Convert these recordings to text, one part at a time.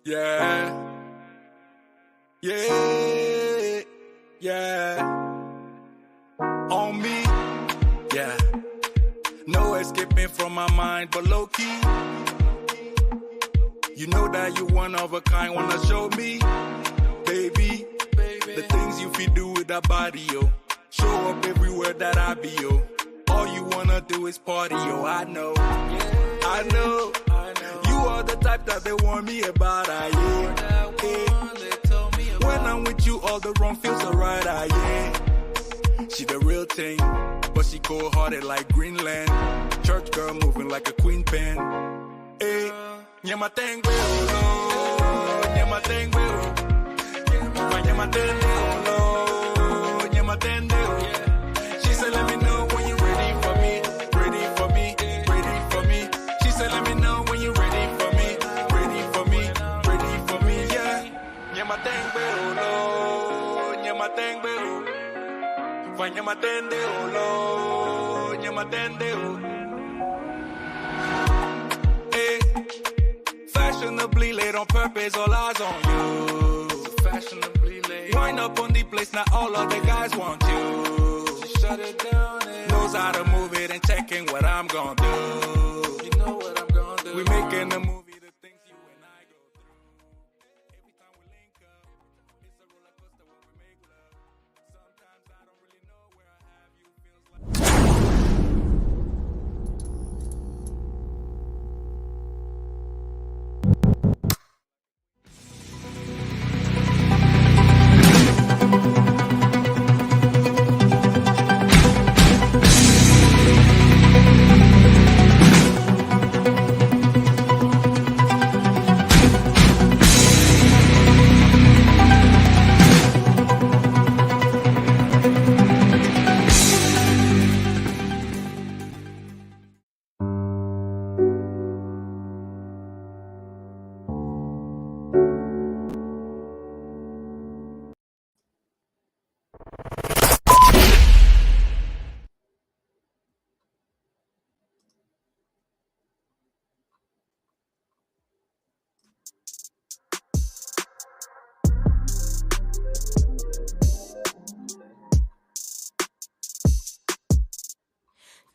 Yeah. Yeah. Yeah. On me. Yeah. No escaping from my mind, but low key. You know that you one of a kind, wanna show me, baby, the things you feel do with that body, yo. Show up everywhere that I be, yo. All you wanna do is party, yo. I know, I know. You are the type that they warn me about, yeah. When I'm with you, all the wrong feels alright, yeah. She the real thing, but she cold-hearted like Greenland. Church girl moving like a queen pen. Hey, nyama tengwe olo, nyama tengwe olo, nyama tengwe olo, nyama tengwe olo. She said, let me know when you're ready for me, ready for me, ready for me. She said, let me know when you're ready for me, ready for me, ready for me, yeah. Nyama tengwe olo, nyama tengwe olo. Nyamatende olo, nyamatende olo. Hey, fashionably late on purpose, all eyes on you. Fashionably late. Wind up on the place, not all of the guys want you. She shut it down and knows how to move it and checking what I'm gonna do. You know what I'm gonna do. We making a movie, the things you and I go through. Every time we link up, it's a roller coaster when we make love. Sometimes I don't really know where I have you, feels like.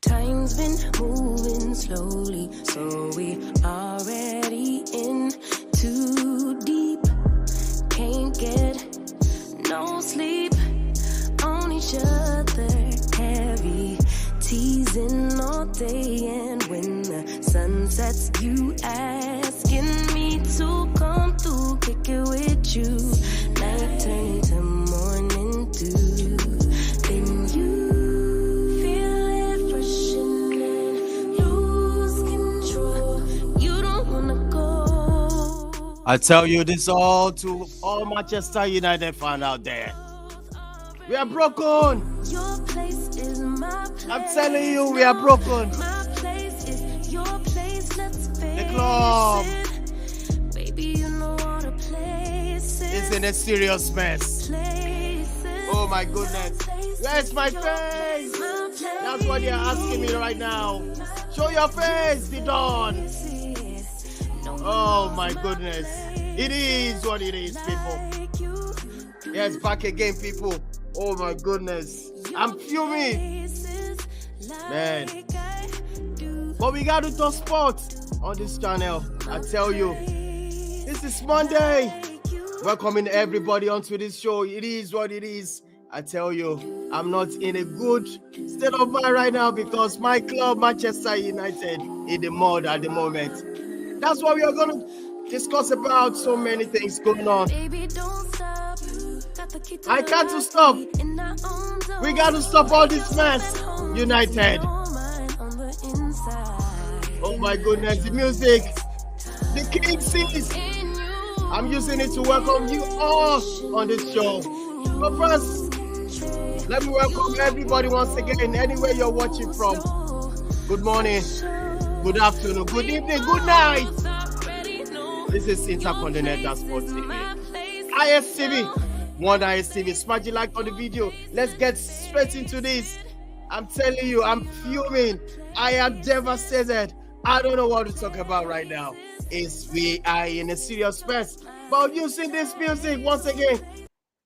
Time's been moving slowly, so we already in too deep. Can't get no sleep on each other, heavy teasing all day. And when the sun sets, you asking me to come through, kick it with you. Night turn to morning dew, then you I tell you this all to all Manchester United fans out there. We are broken. Your place is my place. I'm telling you, we are broken. My place is your place. Let's face the club it. Baby, you know all the places. It's in a serious mess. Oh my goodness. Where's my face? That's what you're asking me right now. Show your face, the dawn. Oh my goodness. It is what it is, people. Yes, back again, people. Oh my goodness. I'm fuming. Man. But we got to talk sports on this channel. I tell you. This is Monday. Welcoming everybody onto this show. It is what it is. I tell you, I'm not in a good state of mind right now because my club, Manchester United, in the mud at the moment. That's what we are going to discuss about. So many things going on. Baby, don't stop. I can't stop. We got to stop all this mess. United. Oh my goodness. The music. The King sees. I'm using it to welcome you all on this show. But first, let me welcome everybody once again, anywhere you're watching from. Good morning. Good afternoon, good evening, good night. This is Intercontinental Sports TV. ISTV, one ISTV. Smash the like on the video. Let's get straight into this. I'm telling you, I'm fuming. I am devastated. I don't know what to talk about right now. we are in a serious mess. But using this music once again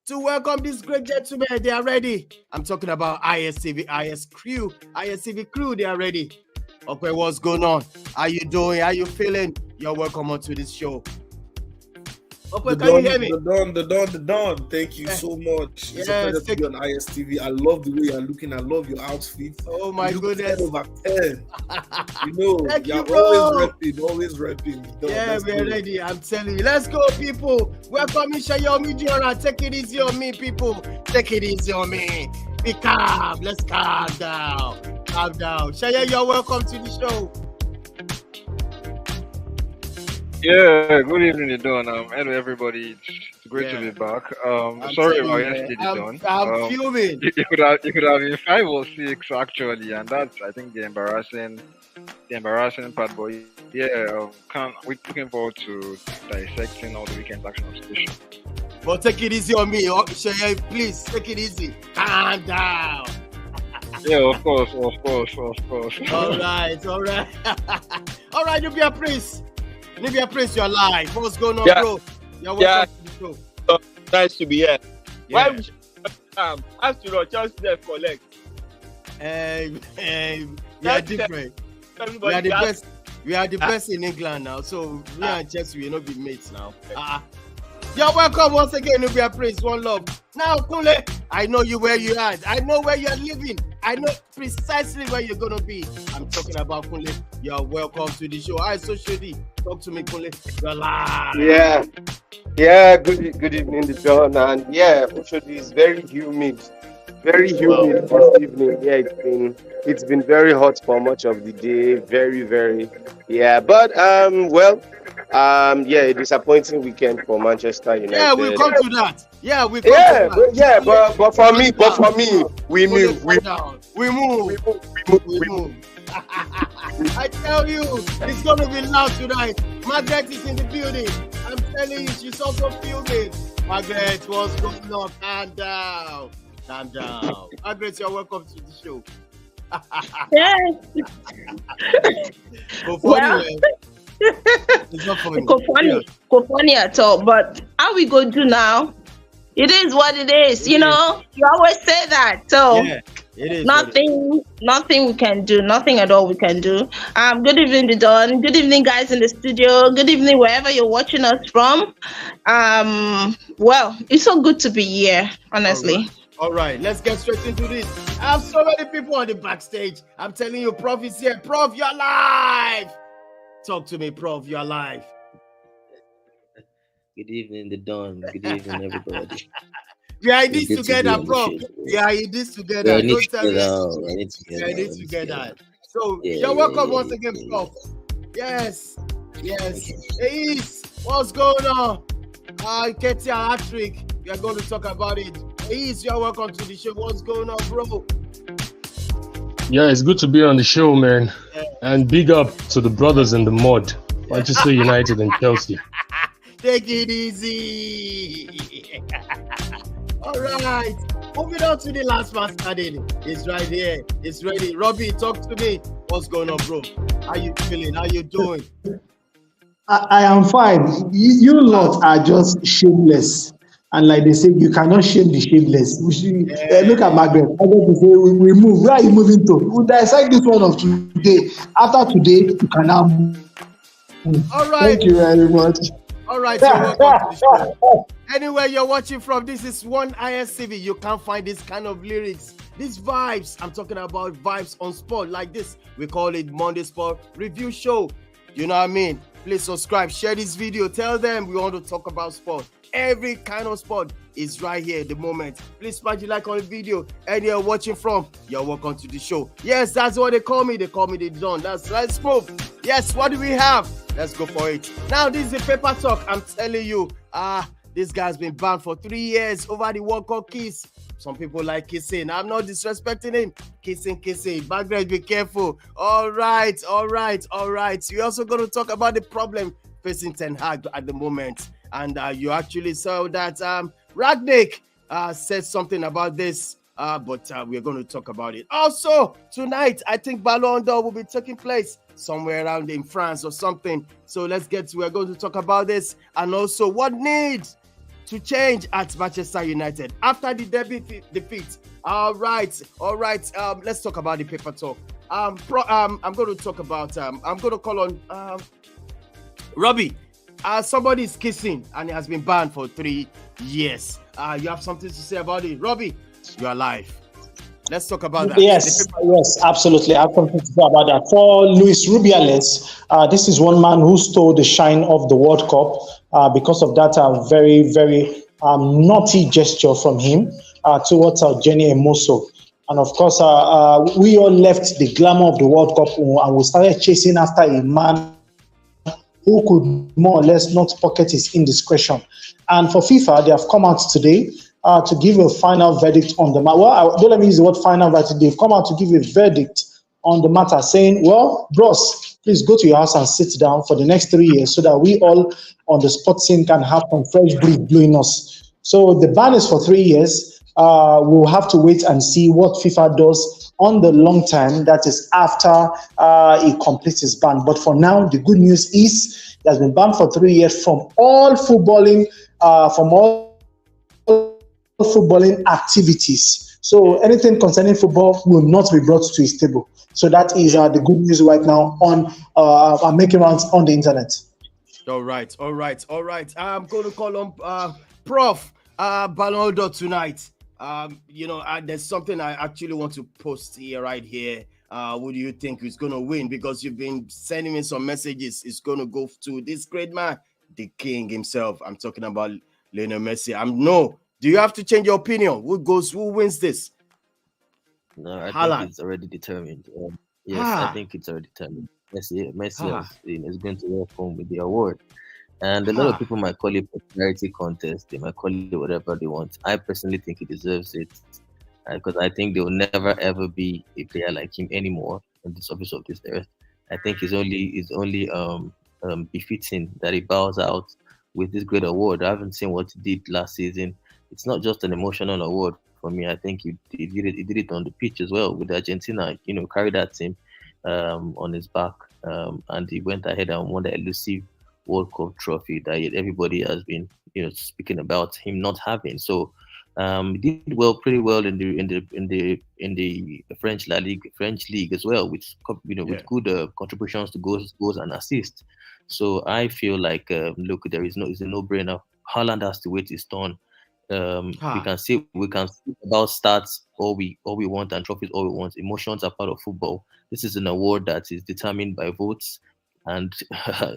to welcome these great gentlemen. They are ready. I'm talking about ISTV crew. They are ready. Okay, what's going on? How you doing? How you feeling? You're welcome onto this show. Okay, can you hear me? The Don. Thank you so much. It's a pleasure to be on ISTV. I love the way you're looking. I love your outfit. Oh my goodness. 10 over 10. You know, Thank you, always repping. Yeah, we're ready. I'm telling you. Let's go, people. Welcome me, Shayomi Diora. Take it easy on me, people. Take it easy on me. Be calm. Let's calm down. Calm down. Shaya, you're welcome to the show. Yeah, good evening, Don. Hello, everybody. It's great to be back. Sorry about yesterday, Don. I'm fuming. You could have been 5 or 6 actually, and that's I think the embarrassing part. But yeah, we're looking forward to dissecting all the weekend's action on station. But take it easy on me, Shaya. Please take it easy. Calm down. Yeah, of course. All right. All right, you be a priest. Libya Prince, you're live. What's going on, bro? You're welcome to the show. Nice to be here. Yeah. Why would you after all, just there collect? We are different. We are the best. We are the best in England now. So me and Chelsea will not be mates now. You're welcome once again, Libya Prince. One love. Now, Kule, I know you where you are. I know where you're living. I know precisely where you're gonna be. I'm talking about Kule. You're welcome to the show. I socially talk to me, Kule. You're live. Yeah. Good evening, John. And yeah, Oshodi is very humid this evening. Yeah, it's been very hot for much of the day. Very. Yeah, but a disappointing weekend for Manchester United. Yeah, we'll come to that. But for me, we move. I tell you, it's gonna be loud tonight. Margaret is in the building. I'm telling you, she's also filming. Margaret, what's going on? Calm down. Margaret, you're welcome to the show. Yes. It's not funny. Funny at all. But how we go do now? It is what it is. You know, you always say that. So it is nothing we can do. Nothing at all we can do. Good evening, Don. Good evening, guys in the studio. Good evening, wherever you're watching us from. Well, it's so good to be here, honestly. All right, let's get straight into this. I have so many people on the backstage. I'm telling you, Prof is here. Prof, you're live. Talk to me, Prof. You're live. Good evening, the Dawn. Good evening, everybody. We are in this together, Prof. We are in this together. We are in it together. So, you're welcome once again, Prof. Yes. Hey, what's going on? Ketia Hat-trick. We are going to talk about it. Hey, you're welcome to the show. What's going on, bro? Yeah, it's good to be on the show, man. And big up to the brothers in the mud, Manchester United and Chelsea. Take it easy. All right. Moving on to the last man standing. It's right here. It's ready. Robbie, talk to me. What's going on, bro? How you feeling? How you doing? I am fine. You lot are just shameless. And like they say, you cannot shame the shameless. Look at Margaret. Margaret say, we move. Where are you moving to? We'll dissect this one of today. After today, you can now move. All right. Thank you very much. All right, so welcome to the show. Anywhere you're watching from, this is one ISTV. You can't find this kind of lyrics, these vibes. I'm talking about vibes on sport like this. We call it Monday Sport Review Show. You know what I mean? Please subscribe, share this video, tell them we want to talk about sport. Every kind of sport is right here at the moment. Please smash the like on the video. And you're watching from, you're welcome to the show. Yes, that's what they call me. They call me the Don. Let's move. Yes, what do we have? Let's go for it. Now, this is the paper talk. I'm telling you, this guy's been banned for 3 years over the World Cup kiss. Some people like kissing. I'm not disrespecting him. Kissing. Background, be careful. All right. We're also going to talk about the problem facing Ten Hag at the moment. And you actually saw that Ragnick said something about this, but we're going to talk about it. Also, tonight, I think Ballon d'Or will be taking place. somewhere around in France or something. So we're going to talk about this, and also what needs to change at Manchester United after the defeat. All right. Let's talk about the paper talk. I'm going to talk about. I'm going to call on Robbie. Somebody is kissing and it has been banned for 3 years. You have something to say about it, Robbie? You are live. Let's talk about that. Yes, absolutely. I have something to say about that. For Luis Rubiales, this is one man who stole the shine of the World Cup because of that very, very naughty gesture from him towards Jenny Hermoso. And of course, we all left the glamour of the World Cup and we started chasing after a man who could more or less not pocket his indiscretion. And for FIFA, they have come out today to give a final verdict on the matter. Well, don't let me use the word final verdict. They've come out to give a verdict on the matter, saying, well, bros, please go to your house and sit down for the next 3 years so that we all on the sports scene can have some fresh breeze blowing us. So the ban is for 3 years. We'll have to wait and see what FIFA does on the long term, that is after it completes its ban. But for now, the good news is it has been banned for 3 years from all footballing, activities. So anything concerning football will not be brought to his table. So that is the good news right now on making rounds on the internet. All right. I'm going to call on Prof. Ballon d'Or tonight. There's something I actually want to post here, right here. Who do you think is going to win? Because you've been sending me some messages. It's going to go to this great man, the king himself. I'm talking about Lionel Messi. Do you have to change your opinion? Who wins this? No, I think it's already determined. Yes, I think it's already determined. Messi is going to walk home with the award. And a lot of people might call it a popularity contest. They might call it whatever they want. I personally think he deserves it because I think there will never ever be a player like him anymore on the surface of this earth. I think it's only befitting that he bows out with this great award. I haven't seen what he did last season. It's not just an emotional award for me. I think he did it on the pitch as well with Argentina. Carried that team on his back, and he went ahead and won the elusive World Cup trophy that everybody has been, speaking about him not having. So he did pretty well in the French league as well, with with good contributions to goals and assists. So I feel like it's a no-brainer. Haaland has to wait his turn. We can speak about stats all we want and trophies all we want. Emotions are part of football. This is an award that is determined by votes. And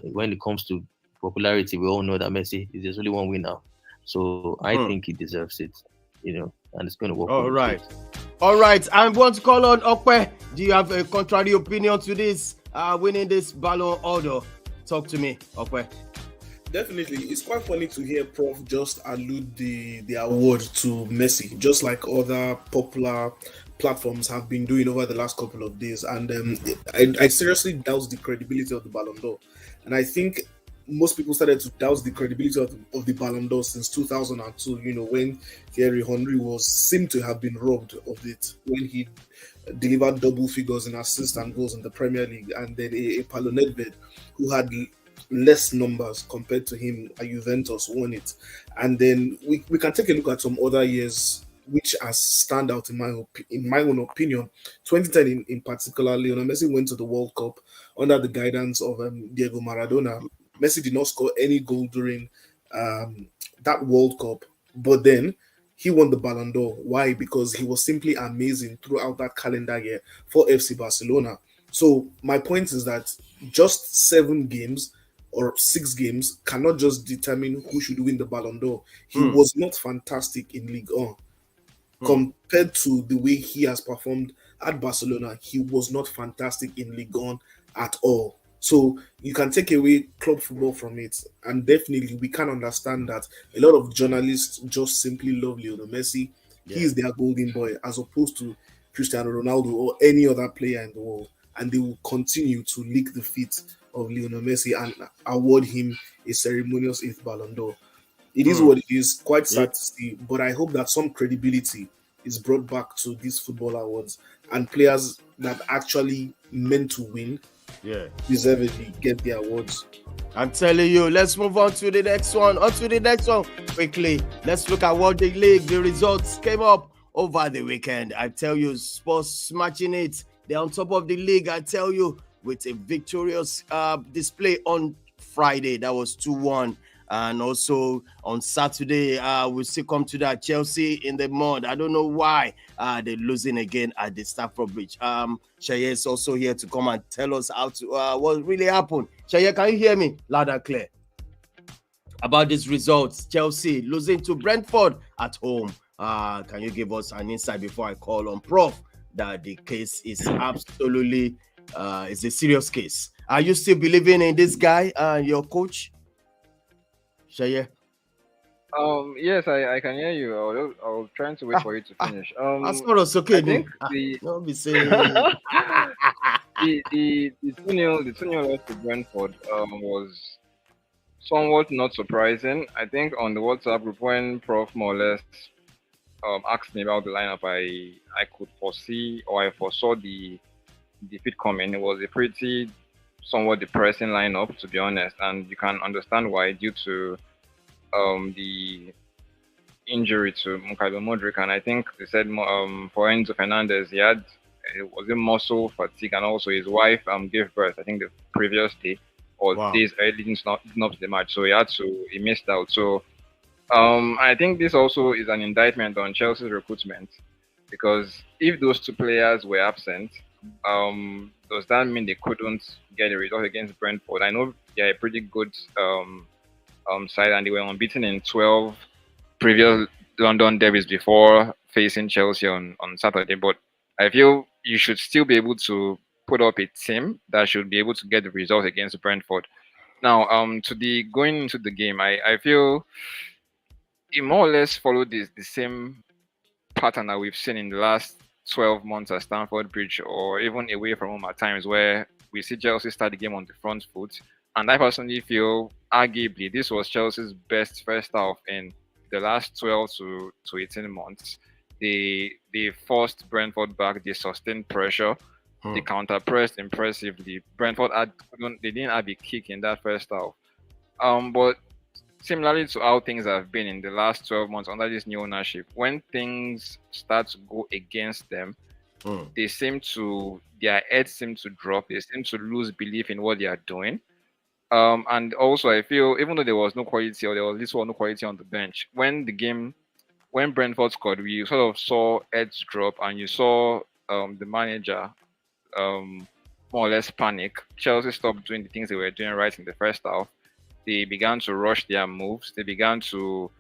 when it comes to popularity, we all know that Messi is there's only one winner. So I think he deserves it, and it's going to work. All right. I want to call on Okwe. Do you have a contrary opinion to this winning this Ballon d'Or? Talk to me, Okwe. Definitely. It's quite funny to hear Prof just allude the award to Messi, just like other popular platforms have been doing over the last couple of days. And I seriously doubt the credibility of the Ballon d'Or. And I think most people started to doubt the credibility of the Ballon d'Or since 2002, when Thierry Henry seemed to have been robbed of it, when he delivered double figures in assists and goals in the Premier League, and then a Paulo Nedved, who had less numbers compared to him at Juventus, won it. And then we can take a look at some other years which has stand out in my own opinion. 2010 in particular, Lionel Messi went to the World Cup under the guidance of Diego Maradona. Messi did not score any goal during that World Cup, but then he won the Ballon d'Or. Why? Because he was simply amazing throughout that calendar year for FC Barcelona. So my point is that just 7 games or 6 games cannot just determine who should win the Ballon d'Or. He was not fantastic in Ligue 1. Compared to the way he has performed at Barcelona, he was not fantastic in Ligue 1 at all. So you can take away club football from it, and definitely we can understand that a lot of journalists just simply love Lionel Messi. He is their golden boy, as opposed to Cristiano Ronaldo or any other player in the world, and they will continue to lick the feet of Lionel Messi and award him a ceremonious 8th Ballon d'Or. It is what it is, quite sad to see, but I hope that some credibility is brought back to these football awards, and players that actually meant to win deservedly get the awards. I'm telling you, let's move on to the next one. Quickly. Let's look at what the league, the results came up over the weekend. I tell you, Spurs smashing it. They're on top of the league, I tell you, with a victorious display on Friday. That was 2-1. And also on Saturday, we still come to that. Chelsea in the mud. I don't know why they're losing again at the Stamford Bridge. Shaye is also here to come and tell us what really happened. Shaye, can you hear me loud and clear about these results? Chelsea losing to Brentford at home. Can you give us an insight before I call on Prof that the case is absolutely it's a serious case? Are you still believing in this guy, your coach? Shaye? Yes, I can hear you. I was trying to wait for you to finish. As far as okay, I think don't be saying the 2-0 loss to Brentford was somewhat not surprising. I think on the WhatsApp group when Prof more or less asked me about the lineup, I could foresee, or I foresaw the defeat coming. It was a pretty somewhat depressing lineup, to be honest, and you can understand why, due to the injury to Mykhailo Mudryk, and I think they said for Enzo Fernandez, it was a muscle fatigue, and also his wife gave birth, I think the previous day or days early not to the match, so he missed out. So I think this also is an indictment on Chelsea's recruitment, because if those two players were absent, does that mean they couldn't get a result against Brentford? I know they're a pretty good side, and they were unbeaten in 12 previous London derbies before facing Chelsea on Saturday. But I feel you should still be able to put up a team that should be able to get the result against Brentford. Now, going into the game, I feel it more or less followed the same pattern that we've seen in the last 12 months at Stamford Bridge, or even away from home at times, where we see Chelsea start the game on the front foot. And I personally feel, arguably, this was Chelsea's best first half in the last 12 to 18 months. They forced Brentford back, they sustained pressure, they counter-pressed impressively. Brentford they didn't have a kick in that first half. But similarly to how things have been in the last 12 months under this new ownership, when things start to go against them, their heads seem to drop, they seem to lose belief in what they are doing. And also I feel, even though there was no quality, or there was little or no quality on the bench, when Brentford scored, we sort of saw heads drop, and you saw the manager more or less panic. Chelsea stopped doing the things they were doing right in the first half. They began to rush their moves. They began to,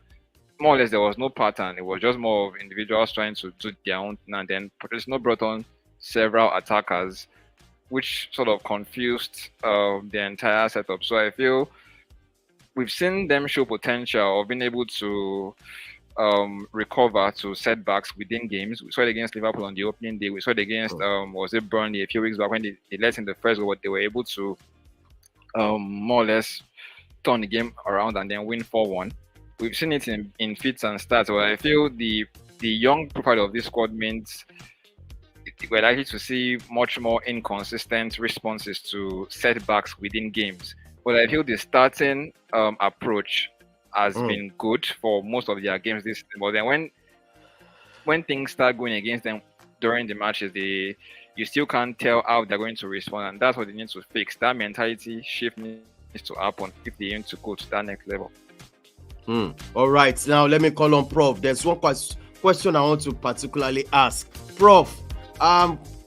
more or less, there was no pattern. It was just more of individuals trying to do their own thing, and then Pochettino brought on several attackers, which sort of confused the entire setup. So I feel we've seen them show potential of being able to recover to setbacks within games. We saw it against Liverpool on the opening day. We saw it against Burnley a few weeks back when they let in the first goal. They were able to more or less turn the game around and then win 4-1. We've seen it in fits and starts, but I feel the young profile of this squad means we're likely to see much more inconsistent responses to setbacks within games. But I feel the starting approach has been good for most of their games this season. But then when things start going against them during the matches, you still can't tell how they're going to respond, and that's what they need to fix. That mentality shift needs to happen if they aim to go to that next level. All right, now let me call on Prof. There's one question I want to particularly ask. Prof,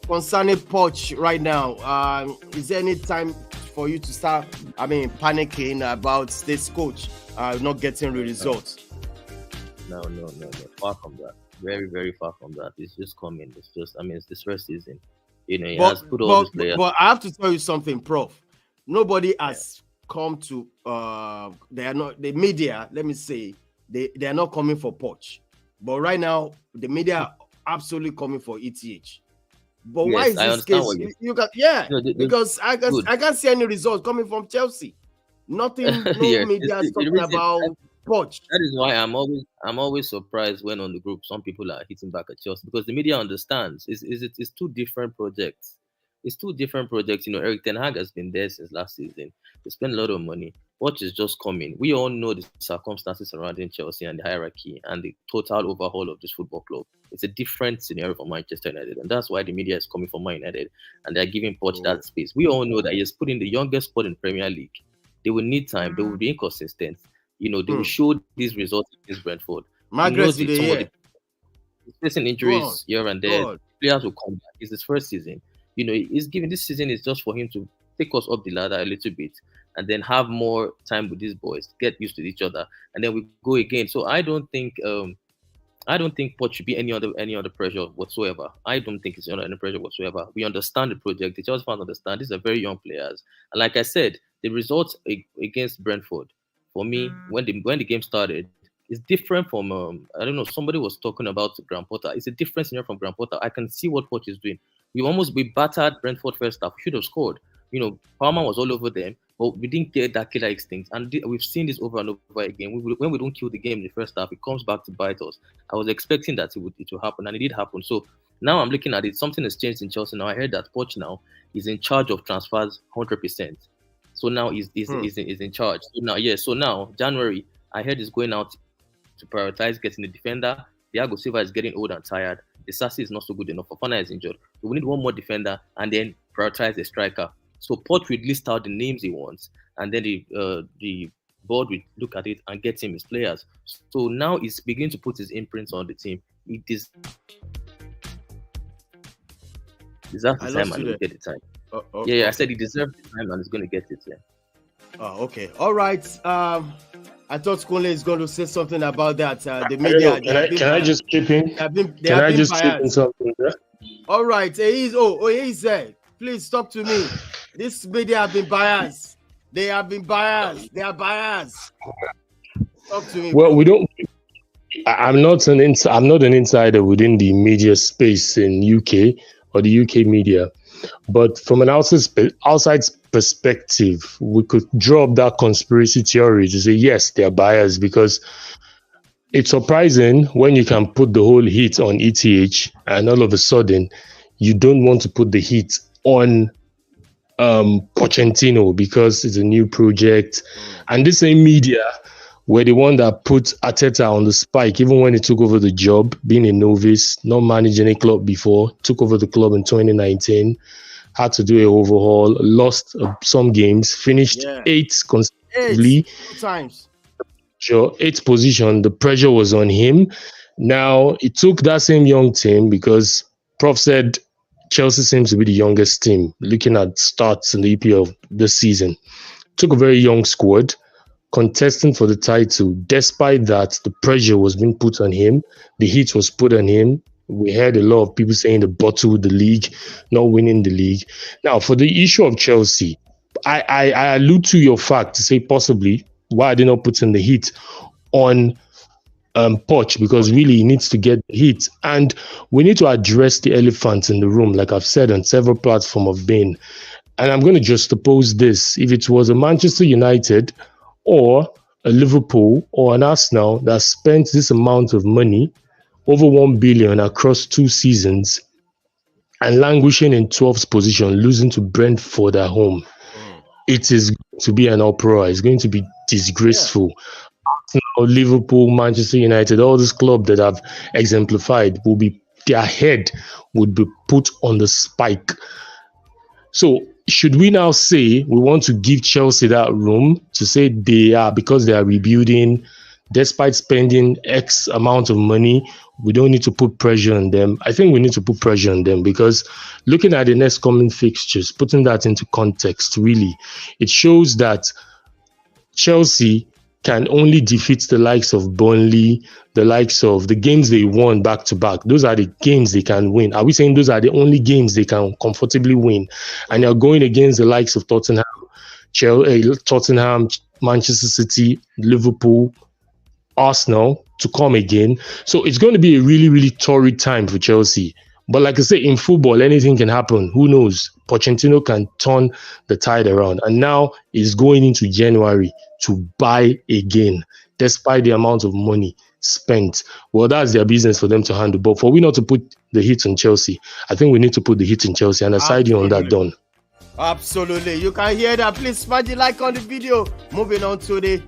concerning Poch right now, is there any time for you to start, panicking about this coach not getting the results? No. Far from that. Very, very far from that. It's just coming. It's just, it's the first season. He has put all these players. But I have to tell you something, Prof. Nobody has come to, they are not, the media, let me say, they are not coming for Poch. But right now, the media are absolutely coming for ETH. But why is this case? Because I can't see any results coming from Chelsea. Nothing, no media is talking about Poch. That is why I'm always surprised when on the group some people are hitting back at Chelsea, because the media understands it's two different projects. It's two different projects. Eric Ten Hag has been there since last season. They spend a lot of money. What is just coming? We all know the circumstances surrounding Chelsea and the hierarchy and the total overhaul of this football club. It's a different scenario for Manchester United, and that's why the media is coming for Man United, and they're giving Poch that space. We all know that he's put in the youngest squad in Premier League. They will need time. They will be inconsistent. They will show these results against Brentford. Margaret, He's facing injuries here and there. Players will come back. It's his first season. He's given this season is just for him to take us up the ladder a little bit and then have more time with these boys, get used to each other, and then we go again. So I don't think Poch should be any other pressure whatsoever. I don't think it's under any pressure whatsoever. We understand the project. The Chelsea fans understand. These are very young players, and like I said, the results against Brentford, for me, when the game started, is different from I don't know. Somebody was talking about Graham Potter. It's a different scenario from Graham Potter. I can see what Poch is doing. We battered Brentford first half. We should have scored. Palmer was all over them, but we didn't get that killer instinct. And we've seen this over and over again. When we don't kill the game in the first half, it comes back to bite us. I was expecting that it would happen, and it did happen. So now I'm looking at it. Something has changed in Chelsea now. I heard that Poch now is in charge of transfers 100%. So now he's in charge. So now January, I heard he's going out to prioritize getting the defender. Thiago Silva is getting old and tired. Disasi is not so good enough. Fofana is injured. So we need one more defender and then prioritize the striker. So Poch will list out the names he wants, and then the board will look at it and get him his players. So now he's beginning to put his imprints on the team. It is deserves the time and he'll get the time. I said he deserves the time and he's going to get it. Yeah. Oh, okay. All right. I thought Kunle is going to say something about that. The media. Can I just chip in? Can I just chip in something? Yeah? All right. He's there. Please talk to me. This media have been biased. They have been biased. They are biased. Talk to me. Well, we don't. I'm not an insider within the media space in UK or the UK media, but from an outside perspective, we could draw up that conspiracy theory to say yes, they are biased, because it's surprising when you can put the whole heat on ETH and all of a sudden you don't want to put the heat on Pochettino because it's a new project. And this same media were the one that put Arteta on the spike, even when he took over the job, being a novice, not managed any club before, took over the club in 2019, had to do an overhaul, lost some games, finished 8th consecutively. 8 times. Sure, 8th position. The pressure was on him. Now, it took that same young team, because Prof said Chelsea seems to be the youngest team, looking at starts in the EPL this season. Took a very young squad, contesting for the title. Despite that, the pressure was being put on him. The heat was put on him. We heard a lot of people saying the bottle, the league, not winning the league. Now, for the issue of Chelsea, I allude to your fact to say possibly why are they not putting the heat on Poch, because really he needs to get the heat. And we need to address the elephant in the room, like I've said on several platforms of being. And I'm going to just oppose this. If it was a Manchester United or a Liverpool or an Arsenal that spent this amount of money, over 1 billion across 2 seasons, and languishing in 12th position, losing to Brentford at home, it is going to be an uproar. It's going to be disgraceful. Arsenal, Liverpool, Manchester United, all these clubs that have exemplified, their head would be put on the spike. So should we now say we want to give Chelsea that room to say because they are rebuilding, despite spending X amount of money, we don't need to put pressure on them? I think we need to put pressure on them, because looking at the next coming fixtures, putting that into context, really, it shows that Chelsea can only defeat the likes of Burnley, the likes of the games they won back to back. Those are the games they can win. Are we saying those are the only games they can comfortably win? And you're going against the likes of Tottenham, Manchester City, Liverpool, Arsenal to come again. So it's going to be a really, really torrid time for Chelsea. But like I say, in football, anything can happen. Who knows? Pochettino can turn the tide around. And now he's going into January to buy again, despite the amount of money spent. Well, that's their business for them to handle. But for we not to put the hit on Chelsea, I think we need to put the hit in Chelsea, and I side you on that, Don. Absolutely. You can hear that. Please smash the like on the video. Moving on to the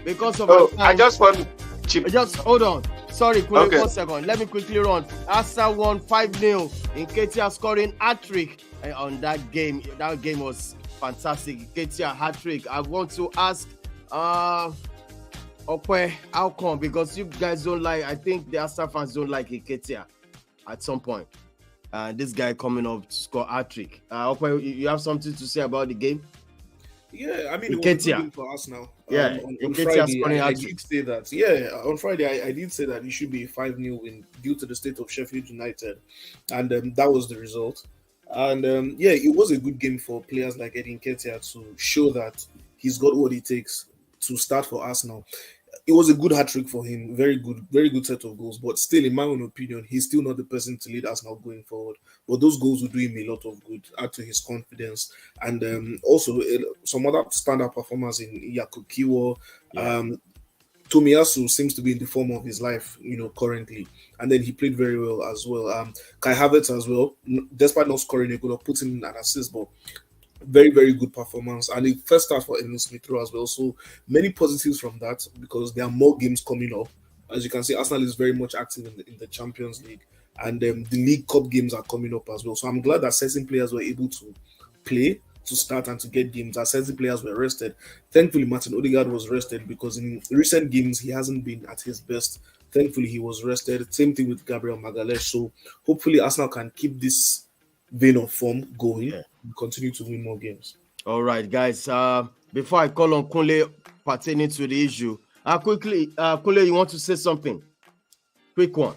because of I just want just hold on. Sorry, Kule, okay. 1 second. Let me quickly run. Arsenal won 5-0. Nketiah scoring hat-trick on that game. That game was fantastic. Nketiah hat-trick. I want to ask Okwe, how come? Because you guys don't like, I think the Arsenal fans don't like Nketiah at some point. This guy coming up to score hat-trick. Okwe, you have something to say about the game? Yeah, I mean, it was a good game for us now. Yeah, on Friday, I did say that. Yeah, on Friday, I did say that it should be a 5-0 win due to the state of Sheffield United. And that was the result. And yeah, it was a good game for players like Eddie Nketiah to show that he's got what it takes to start for Arsenal. It was a good hat-trick for him. Very good set of goals. But still, in my own opinion, he's still not the person to lead Arsenal going forward. But those goals will do him a lot of good, add to his confidence. And also, some other standout performers in Jakub Kiwior. Tomiyasu seems to be in the form of his life, currently. And then he played very well as well. Kai Havertz as well, despite not scoring a goal or putting in an assist, but very, very good performance. And the first start for Emile Smith Rowe as well. So many positives from that because there are more games coming up. As you can see, Arsenal is very much active in the Champions League. And the League Cup games are coming up as well. So I'm glad that certain players were able to play, to start and to get games, as certain players were rested. Thankfully, Martin Odegaard was rested because in recent games, he hasn't been at his best. Thankfully, he was rested. Same thing with Gabriel Magalhaes. So hopefully, Arsenal can keep this vein of form going and continue to win more games. All right, guys. Before I call on Kunle pertaining to the issue, quickly, Kunle, you want to say something? Quick one.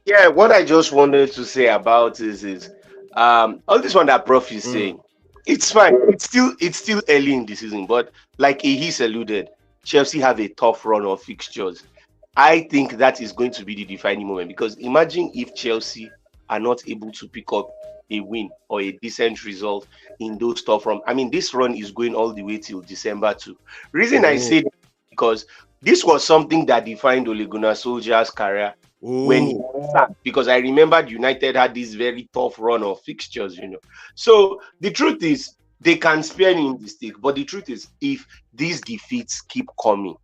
Yeah, what I just wanted to say about is all this one that Prof is saying. It's fine. It's still early in the season, but like he's alluded, Chelsea have a tough run of fixtures. I think that is going to be the defining moment because imagine if Chelsea are not able to pick up a win or a decent result in those tough runs. I mean, this run is going all the way till December too. Reason I say that because this was something that defined Ole Gunnar Solskjaer's career when he started. Because I remembered United had this very tough run of fixtures, So the truth is, they can spare me in the stick. But the truth is, if these defeats keep coming,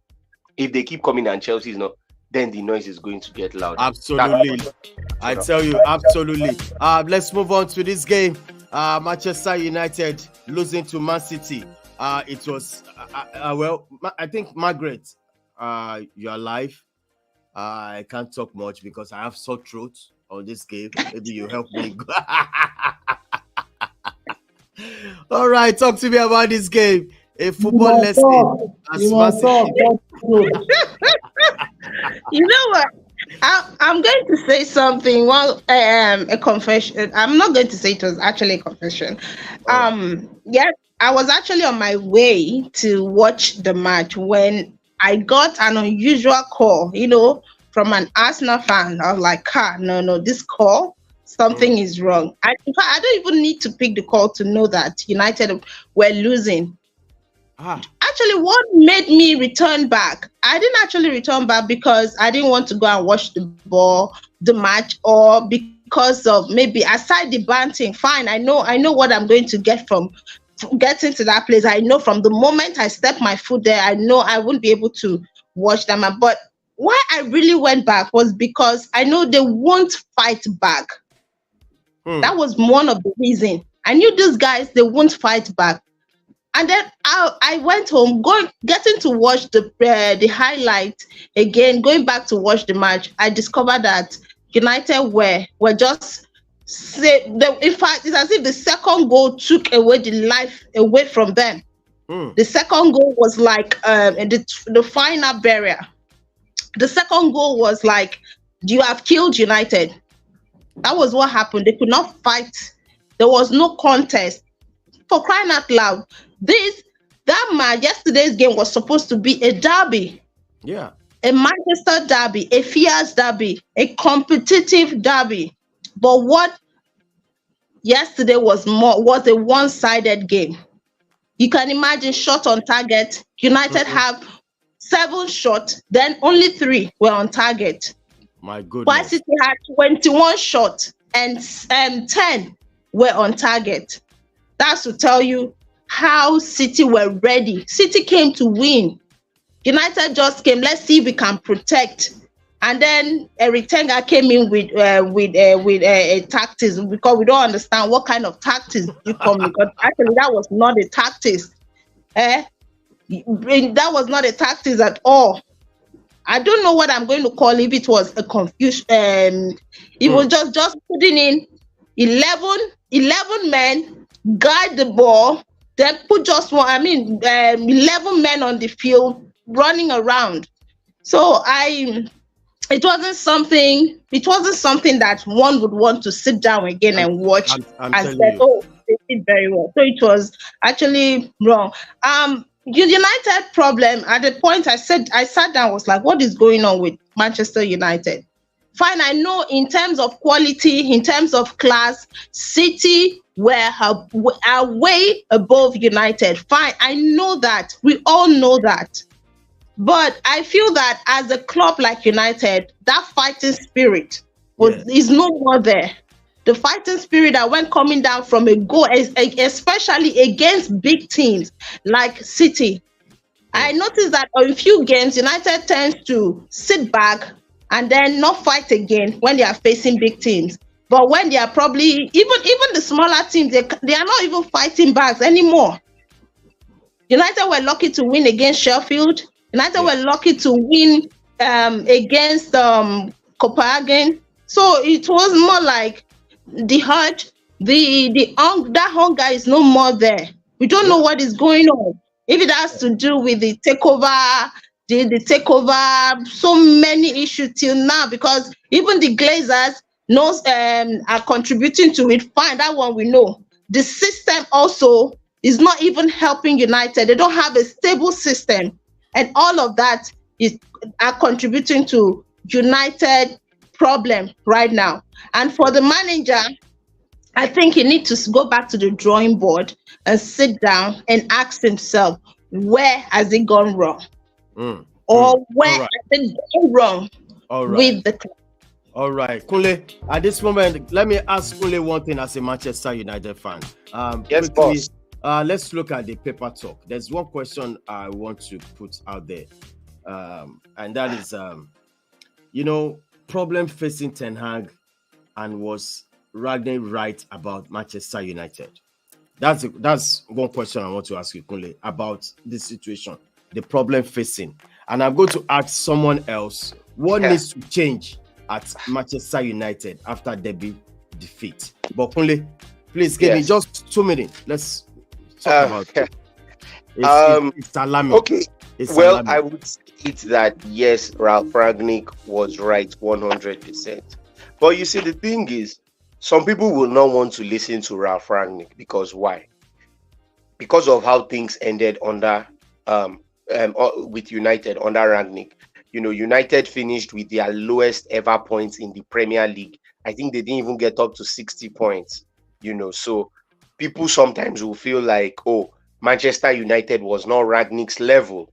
if they keep coming and Chelsea is not, then the noise is going to get loud. Absolutely. I tell you, absolutely. Let's move on to this game. Manchester United losing to Man City. It was, I think, Margaret, you're live. I can't talk much because I have sore throat on this game. Maybe you help me. All right, talk to me about this game. A football lesson. You know what? I'm going to say something. Well, a confession. I'm not going to say it was actually a confession. Yes, I was actually on my way to watch the match when I got an unusual call, from an Arsenal fan. I was like, no, this call, something is wrong. In fact, I don't even need to pick the call to know that United were losing. Actually, what made me return back? I didn't actually return back because I didn't want to go and watch the match, or because of maybe aside the banting. Fine, I know what I'm going to get from getting to that place. I know from the moment I step my foot there, I know I wouldn't be able to watch them. But why I really went back was because I know they won't fight back. That was one of the reasons. I knew these guys, they won't fight back. And then I went home, getting to watch the highlight again, going back to watch the match. I discovered that United were just in fact, it's as if the second goal took away the life away from them. The second goal was like the final barrier. The second goal was like, you have killed United. That was what happened. They could not fight. There was no contest. For crying out loud, that match, yesterday's game was supposed to be a derby. Yeah. A Manchester derby, a fierce derby, a competitive derby. But what yesterday was a one-sided game. You can imagine shot on target. United have 7 shots, then only 3 were on target. My goodness. While City had 21 shots and 10 were on target. That's to tell you how City were ready. City came to win. United just came, let's see if we can protect. And then Eric Ten Hag came in with tactics, because we don't understand what kind of tactics you come, because actually that was not a tactics. That was not a tactics at all. I don't know what I'm going to call if it was a confusion. It was just putting in 11 men, guide the ball, then put just 11 men on the field running around. So it wasn't something that one would want to sit down again and watch and say, oh, they did very well. So it was actually wrong. United problem, at the point I sat down, was like, what is going on with Manchester United? Fine, I know in terms of quality, in terms of class, City are way above United. Fine, I know that. We all know that. But I feel that as a club like United, that fighting spirit is no more there. The fighting spirit that went coming down from a goal, especially against big teams like City. I noticed that on a few games, United tends to sit back and then not fight again when they are facing big teams. But when they are probably, even the smaller teams, they are not even fighting back anymore. United were lucky to win against Sheffield. United were lucky to win against Copenhagen. So it was more like the hurt, that hunger is no more there. We don't know what is going on. If it has to do with the takeover, so many issues till now, because even the Glazers are contributing to it. Fine, that one we know. The system also is not even helping United. They don't have a stable system, and all of that are contributing to United problem right now. And for the manager, I think he needs to go back to the drawing board and sit down and ask himself, where has it gone wrong? Or where has it gone wrong with the club? All right, Kunle, at this moment, let me ask Kunle one thing as a Manchester United fan. Yes, quickly, boss. Let's look at the paper talk. There's one question I want to put out there, and that is, problem facing Ten Hag, and was Rangnick right about Manchester United? That's one question I want to ask you, Kunle, about this situation, the problem facing. And I'm going to ask someone else, what needs to change at Manchester United after Derby defeat? But Kunle, please give me just 2 minutes. Let's talk about it. It's alarming. Okay. Alarming. I would say that yes, Ralph Rangnick was right 100%. But you see, the thing is, some people will not want to listen to Ralph Rangnick because why? Because of how things ended under with United under Rangnick. United finished with their lowest ever points in the Premier League. I think they didn't even get up to 60 points. So people sometimes will feel like, oh, Manchester United was not Rangnick's level.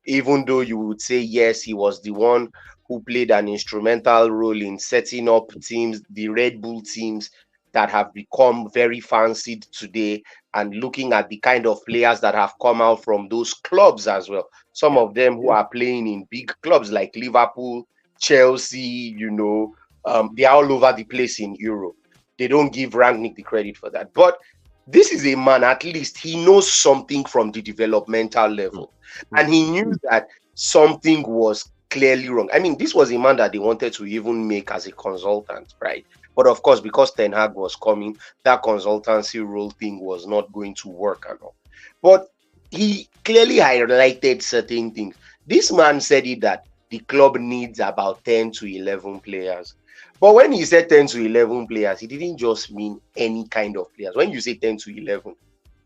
Even though you would say yes, he was the one who played an instrumental role in setting up teams, the Red Bull teams that have become very fancied today, and looking at the kind of players that have come out from those clubs as well. Some of them who are playing in big clubs like Liverpool, Chelsea, they are all over the place in Europe. They don't give Rangnick the credit for that. But this is a man, at least he knows something from the developmental level. And he knew that something was clearly wrong. I mean, this was a man that they wanted to even make as a consultant, right? But of course, because Ten Hag was coming, that consultancy role thing was not going to work at all. But he clearly highlighted certain things. This man said that the club needs about 10 to 11 players. But when he said 10 to 11 players, he didn't just mean any kind of players. When you say 10 to 11,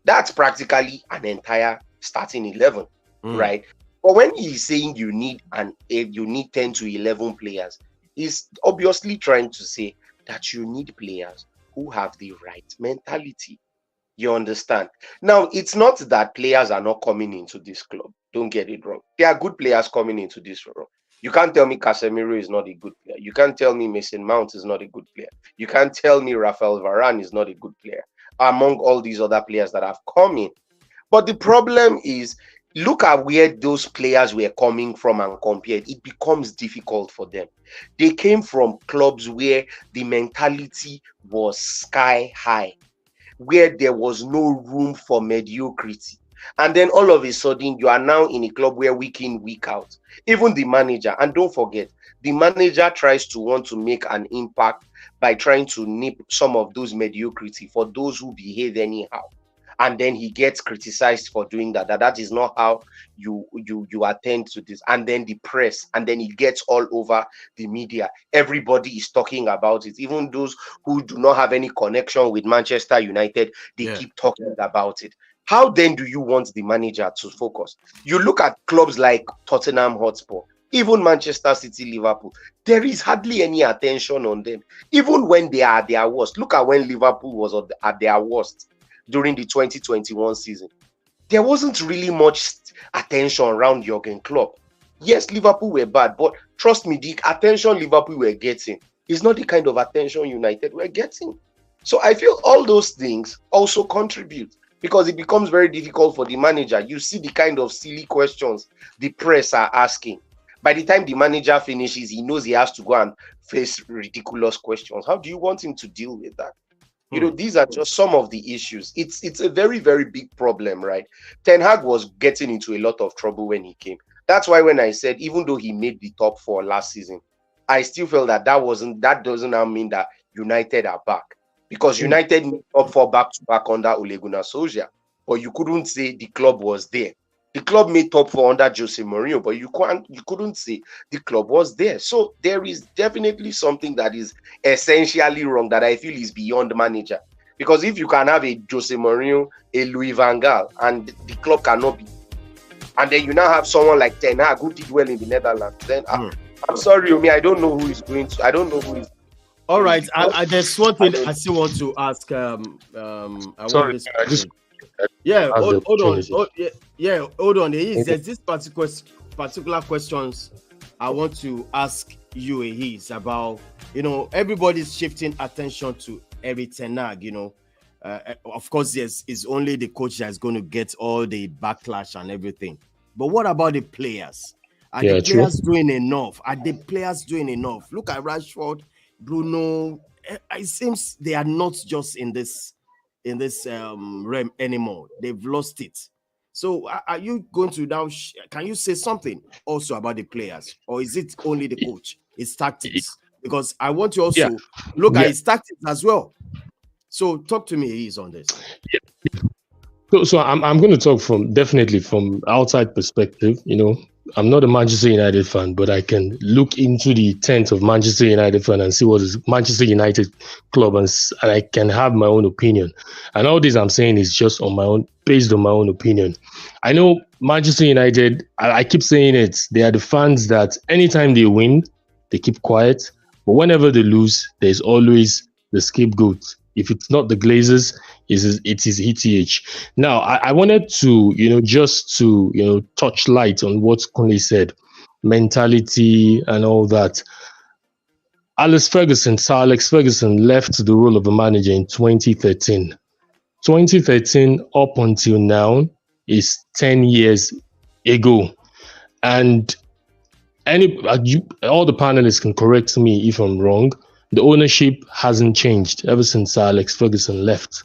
that's practically an entire starting 11, right? But when he's saying you need 10 to 11 players, he's obviously trying to say that you need players who have the right mentality. You understand? Now, it's not that players are not coming into this club. Don't get it wrong. There are good players coming into this role. You can't tell me Casemiro is not a good player. You can't tell me Mason Mount is not a good player. You can't tell me Rafael Varane is not a good player among all these other players that have come in. But the problem is, look at where those players were coming from and compared. It becomes difficult for them. They came from clubs where the mentality was sky high, where there was no room for mediocrity. And then all of a sudden, you are now in a club where week in, week out, even the manager, and don't forget, the manager tries to want to make an impact by trying to nip some of those mediocrity for those who behave anyhow. And then he gets criticized for doing that. That is not how you attend to this. And then the press, and then it gets all over the media. Everybody is talking about it. Even those who do not have any connection with Manchester United, they keep talking about it. How then do you want the manager to focus? You look at clubs like Tottenham Hotspur, even Manchester City, Liverpool, there is hardly any attention on them. Even when they are at their worst. Look at when Liverpool was at their worst during the 2021 season. There wasn't really much attention around Jurgen Klopp. Yes, Liverpool were bad, but trust me, the attention Liverpool were getting is not the kind of attention United were getting. So I feel all those things also contribute, because it becomes very difficult for the manager. You see the kind of silly questions the press are asking. By the time the manager finishes, he knows he has to go and face ridiculous questions. How do you want him to deal with that? You know, these are just some of the issues. It's a very, very big problem, right? Ten Hag was getting into a lot of trouble when he came. That's why when I said, even though he made the top 4 last season, I still felt that that doesn't now mean that United are back. Because United made top 4 back-to-back under Ole Gunnar Solskjaer, but you couldn't say the club was there. The club made top 4 under Jose Mourinho, but you couldn't say the club was there. So there is definitely something that is essentially wrong that I feel is beyond manager. Because if you can have a Jose Mourinho, a Louis van Gaal, and the club cannot be, and then you now have someone like Ten Hag who did well in the Netherlands, then I'm sorry, Omi, I don't know who is going to. I don't know who is. All right, there's one thing I still want to ask. Hold on. There's this particular questions I want to ask you. He's about, everybody's shifting attention to Erik ten Hag. Of course, yes, it's only the coach that's going to get all the backlash and everything. But what about the players? Are the players doing enough? Look at Rashford, Bruno. It seems they are not just in this realm anymore. They've lost it. So are you going to now can you say something also about the players, or is it only the coach, his tactics? Because I want to also look at his tactics as well. So talk to me, he's on this. So I'm going to talk definitely from outside perspective. I'm not a Manchester United fan, but I can look into the tent of Manchester United fan and see what is Manchester United club, and I can have my own opinion. And all this I'm saying is just based on my own opinion. I know Manchester United, I keep saying it, they are the fans that anytime they win, they keep quiet. But whenever they lose, there's always the scapegoat. If it's not the Glazers, it is ETH. Now, I wanted to, just to, touch light on what Kunle said, mentality and all that. Sir Alex Ferguson left the role of a manager in 2013. 2013 up until now is 10 years ago. And all the panelists can correct me if I'm wrong. The ownership hasn't changed ever since Sir Alex Ferguson left.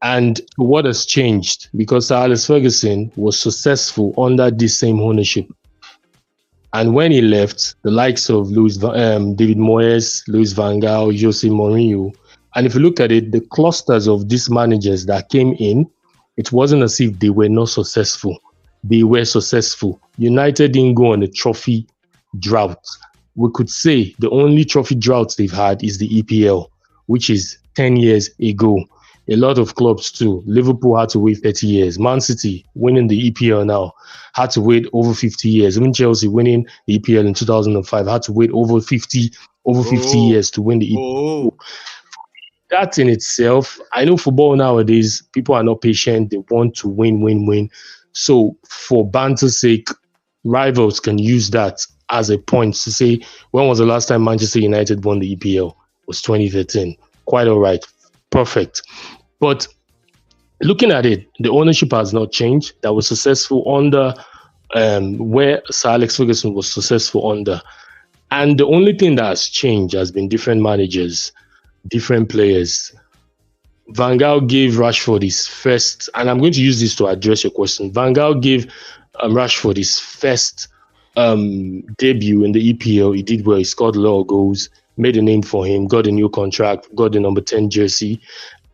And what has changed? Because Sir Alex Ferguson was successful under this same ownership. And when he left, the likes of David Moyes, Louis van Gaal, Jose Mourinho, and if you look at it, the clusters of these managers that came in, it wasn't as if they were not successful. They were successful. United didn't go on a trophy drought. We could say the only trophy drought they've had is the EPL, which is 10 years ago. A lot of clubs too. Liverpool had to wait 30 years. Man City winning the EPL now had to wait over 50 years. Even Chelsea winning the EPL in 2005 had to wait over 50 years to win the EPL. That in itself, I know football nowadays, people are not patient. They want to win. So for banter's sake, rivals can use that as a point to say, when was the last time Manchester United won the EPL? It was 2013. Quite all right. Perfect. But looking at it, the ownership has not changed. That was successful under where Sir Alex Ferguson was successful under. And the only thing that has changed has been different managers, different players. Van Gaal gave Rashford his first, and I'm going to use this to address your question. Van Gaal gave Rashford his first debut in the EPL. He did well. He scored a lot of goals, made a name for him, got a new contract, got the number 10 jersey.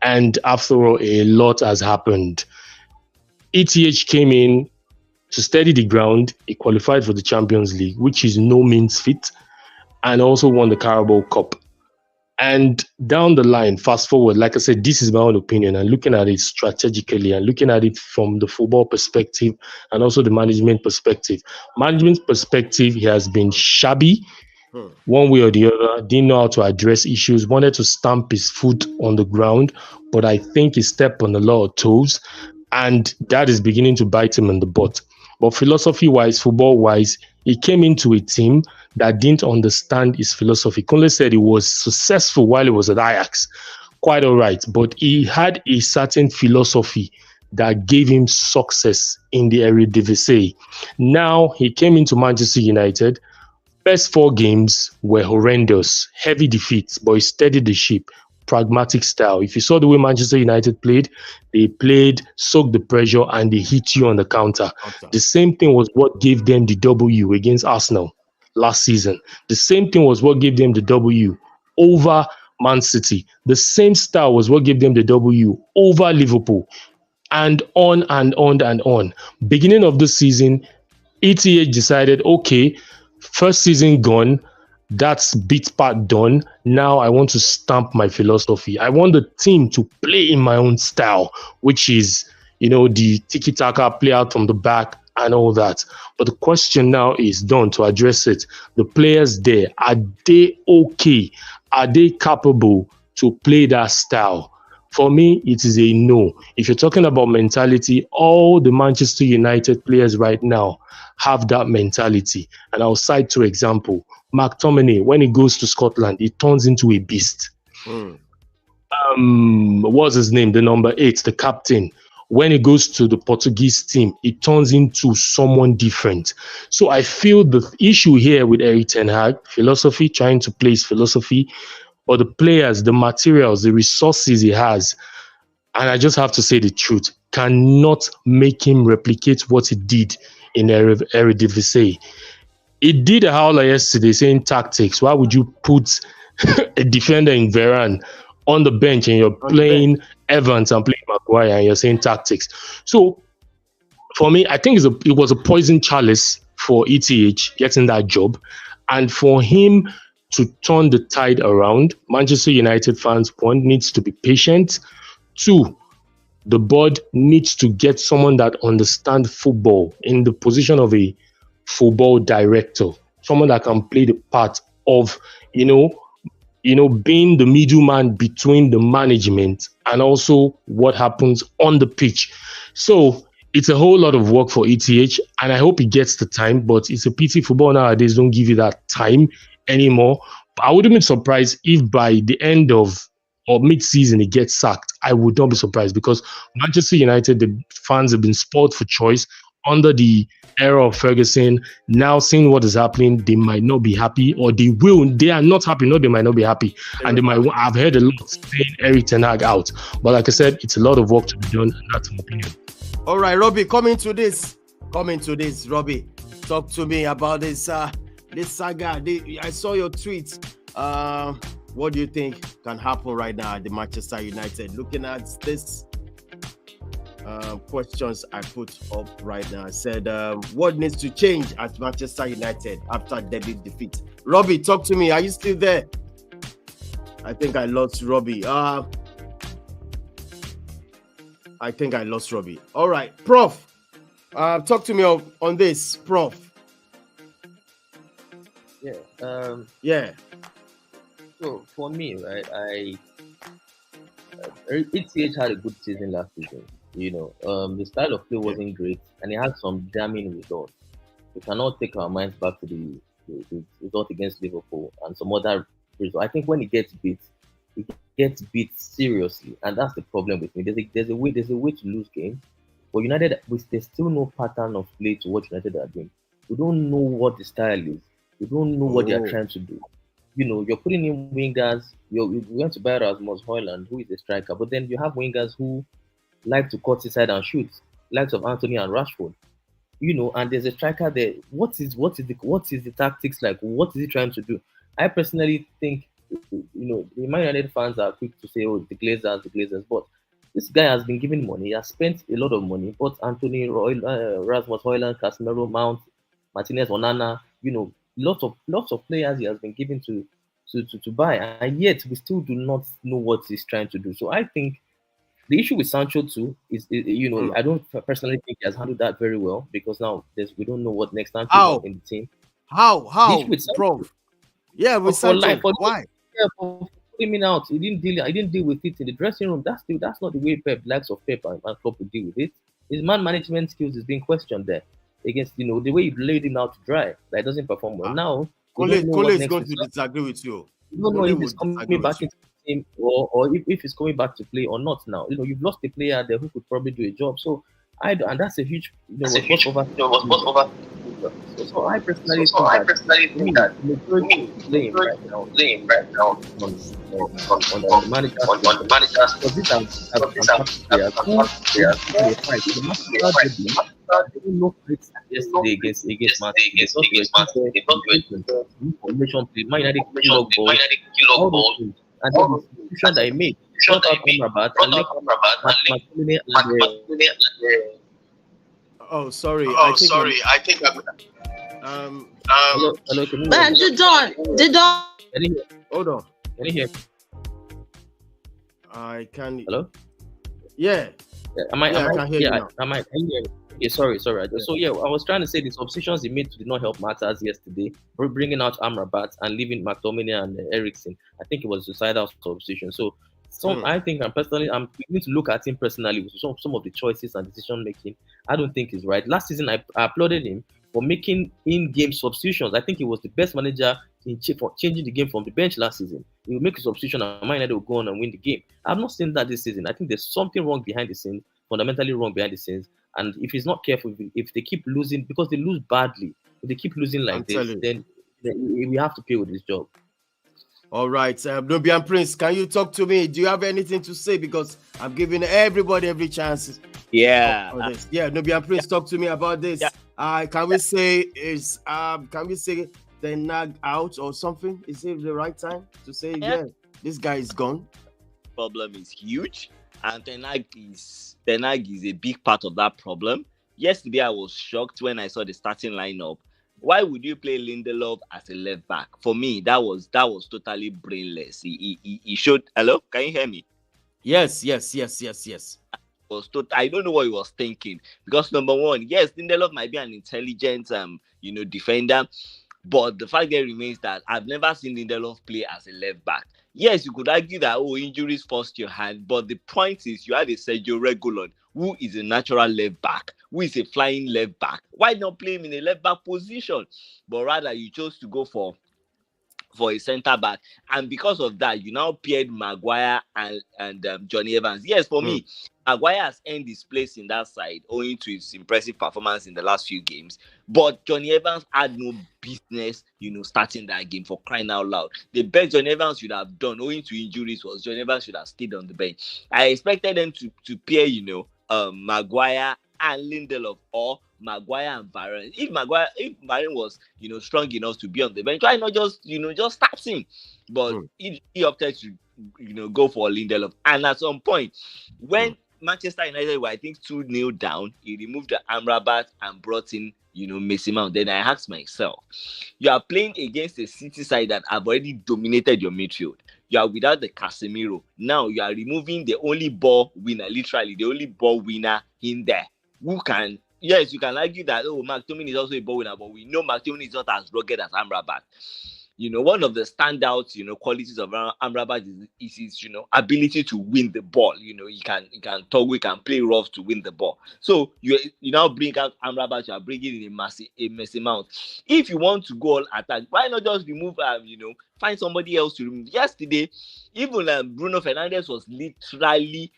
And after all, a lot has happened. ETH came in to steady the ground. He qualified for the Champions League, which is no means feat, and also won the Carabao Cup. And down the line, fast forward, like I said, this is my own opinion, and looking at it strategically and looking at it from the football perspective and also the management perspective. Management perspective, he has been shabby one way or the other, didn't know how to address issues, wanted to stamp his foot on the ground, but I think he stepped on a lot of toes, and that is beginning to bite him in the butt. But philosophy-wise, football-wise, he came into a team that didn't understand his philosophy. Kunle said he was successful while he was at Ajax. Quite all right. But he had a certain philosophy that gave him success in the Eredivisie. Now, he came into Manchester United. First 4 games were horrendous. Heavy defeats, but he steadied the ship. Pragmatic style. If you saw the way Manchester United played, they played, soaked the pressure, and they hit you on the counter. The same thing was what gave them the W against Arsenal last season. The same thing was what gave them the W over Man City. The same style was what gave them the W over Liverpool. And on and on and on. Beginning of the season, ETH decided, okay, first season gone, that's bit part done. Now I want to stamp my philosophy. I want the team to play in my own style, which is, the tiki-taka, play out from the back and all that. But the question now is done to address it. The players there, are they okay? Are they capable to play that style? For me, it is a no. If you're talking about mentality, all the Manchester United players right now have that mentality. And I'll cite 2 examples. McTominay, when he goes to Scotland, he turns into a beast. What's his name? The number 8, the captain. When he goes to the Portuguese team, he turns into someone different. So I feel the issue here with Erik ten Hag, philosophy, trying to play his philosophy, or the players, the materials, the resources he has, and I just have to say the truth, cannot make him replicate what he did in Eredivisie. He did a howler yesterday saying tactics. Why would you put a defender in Varane on the bench and you're playing Evans and playing Maguire and you're saying tactics? So for me, I think it was a poison chalice for ETH getting that job. And for him to turn the tide around, Manchester United fans, 1, needs to be patient. 2, the board needs to get someone that understands football in the position of a football director, someone that can play the part of, being the middleman between the management and also what happens on the pitch. So it's a whole lot of work for ETH, and I hope he gets the time, but it's a pity football nowadays don't give you that time anymore. I wouldn't be surprised if by the end of or mid-season he gets sacked. I would not be surprised, because Manchester United, the fans have been spoiled for choice under the era of Ferguson. Now seeing what is happening, they might not be happy, or they are not happy, no, they might not be happy. And they might, I've heard a lot saying Erik ten Hag out. But like I said, it's a lot of work to be done, and that's my opinion. All right, Robbie, coming to this, Robbie. Talk to me about this saga. I saw your tweets. What do you think can happen right now at the Manchester United? Looking at this questions I put up right now. I said, what needs to change at Manchester United after Derby defeat? Robbie, talk to me. Are you still there? I think I lost Robbie. I think I lost Robbie. All right, Prof. Talk to me on this, Prof. Yeah. So for me, right, ETH had a good season last season. The style of play wasn't great, and it had some damning results. We cannot take our minds back to the result against Liverpool and some other result. I think when it gets beat seriously, and that's the problem with me. There's a way to lose games, but United, there's still no pattern of play to what United are doing. We don't know what the style is. We don't know what they are trying to do. You're putting in wingers. We went to buy Rasmus Højlund, who is a striker, but then you have wingers who like to cut inside and shoot, likes of Anthony and Rashford. And there's a striker there. What is the tactics like? What is he trying to do? I personally think, the Man United fans are quick to say, "Oh, the Glazers," but this guy has been given money. He has spent a lot of money. But Anthony, Rasmus Højlund, Casemiro, Mount, Martinez, Onana, lots of players he has been given to buy, and yet we still do not know what he's trying to do. So I think the issue with Sancho too is I don't personally think he has handled that very well, because now we don't know what next Sancho is in the team. How, Prof? Yeah, with Sancho. Why? Yeah, for putting him out, he didn't deal with it in the dressing room. That's not the way Pep, likes of Pep and Klopp would deal with it. His man management skills is being questioned there against the way you laid him out to dry. That doesn't perform well. Now Kole is going to disagree with you. You don't know if he's coming back into the team or if he's coming back to play or not now. You've lost a player there who could probably do a job. So and that's a huge over. So I personally think that the blame right now on the managers, because these are yesterday against Man City. Information play, Man United kill balls, and then the decision that he made, shut out Amrabat and let McTominay and Oh, sorry. I think hello, can you hear me? Didon. Hold on. Can you hear me? I can. Hello? Yeah. I can hear you now. Can you hear me? Yeah, sorry. So I was trying to say the substitutions he made did not help matters yesterday. Bringing out Amrabat and leaving McTominay and Eriksen. I think it was suicidal substitution. So I think I'm beginning to look at him personally with some of the choices and decision making. I don't think he's right. Last season I applauded him for making in-game substitutions. I think he was the best manager for changing the game from the bench last season. He will make a substitution and Man United will go on and win the game. I've not seen that this season. I think there's something wrong behind the scenes, fundamentally wrong behind the scenes. And if he's not careful, if they keep losing, because they lose badly, if they keep losing like this, then we have to pay with this job. All right, Nubian Prince, can you talk to me? Do you have anything to say? Because I'm giving everybody every chance. Yeah. Nubian Prince, talk to me about this. Yeah. Can we say Ten Hag out or something? Is it the right time to say this guy is gone? Problem is huge, and Ten Hag is a big part of that problem. Yesterday, I was shocked when I saw the starting lineup. Why would you play Lindelof as a left back? For me, that was totally brainless. He showed. Hello, can you hear me? Yes. I don't know what he was thinking, because number one, yes, Lindelof might be an intelligent defender, but the fact there remains that I've never seen Lindelof play as a left back. Yes, you could argue that injuries forced your hand, but the point is you had a Sergio Reguilon, who is a natural left back, who is a flying left back. Why not play him in a left back position? But rather you chose to go for a centre back, and because of that, you now paired Maguire and Johnny Evans. Yes, for me, Maguire has earned his place in that side owing to his impressive performance in the last few games. But Johnny Evans had no business, starting that game, for crying out loud. The best Johnny Evans should have done, owing to injuries, was Johnny Evans should have stayed on the bench. I expected them to pair, Maguire and Lindelof, or Maguire and Varane. If Varane was, strong enough to be on the bench, why not just start him? But he opted to, go for Lindelof. And at some point, when Manchester United were, I think, 2-0 down, he removed the Amrabat and brought in, Mason Mount. Then I asked myself, you are playing against a City side that have already dominated your midfield. You are without the Casemiro. Now you are removing the only ball winner, literally the only ball winner in there. Who can? Yes, you can argue that McTominay is also a ball winner, but we know McTominay is not as rugged as Amrabat. one of the standouts, qualities of Amrabat is his, ability to win the ball. He can toggle, he can play rough to win the ball. So you now bring out Amrabat, you are bringing in a Mason Mount. If you want to go all attack, why not just remove, find somebody else to remove? Yesterday, even Bruno Fernandes was literally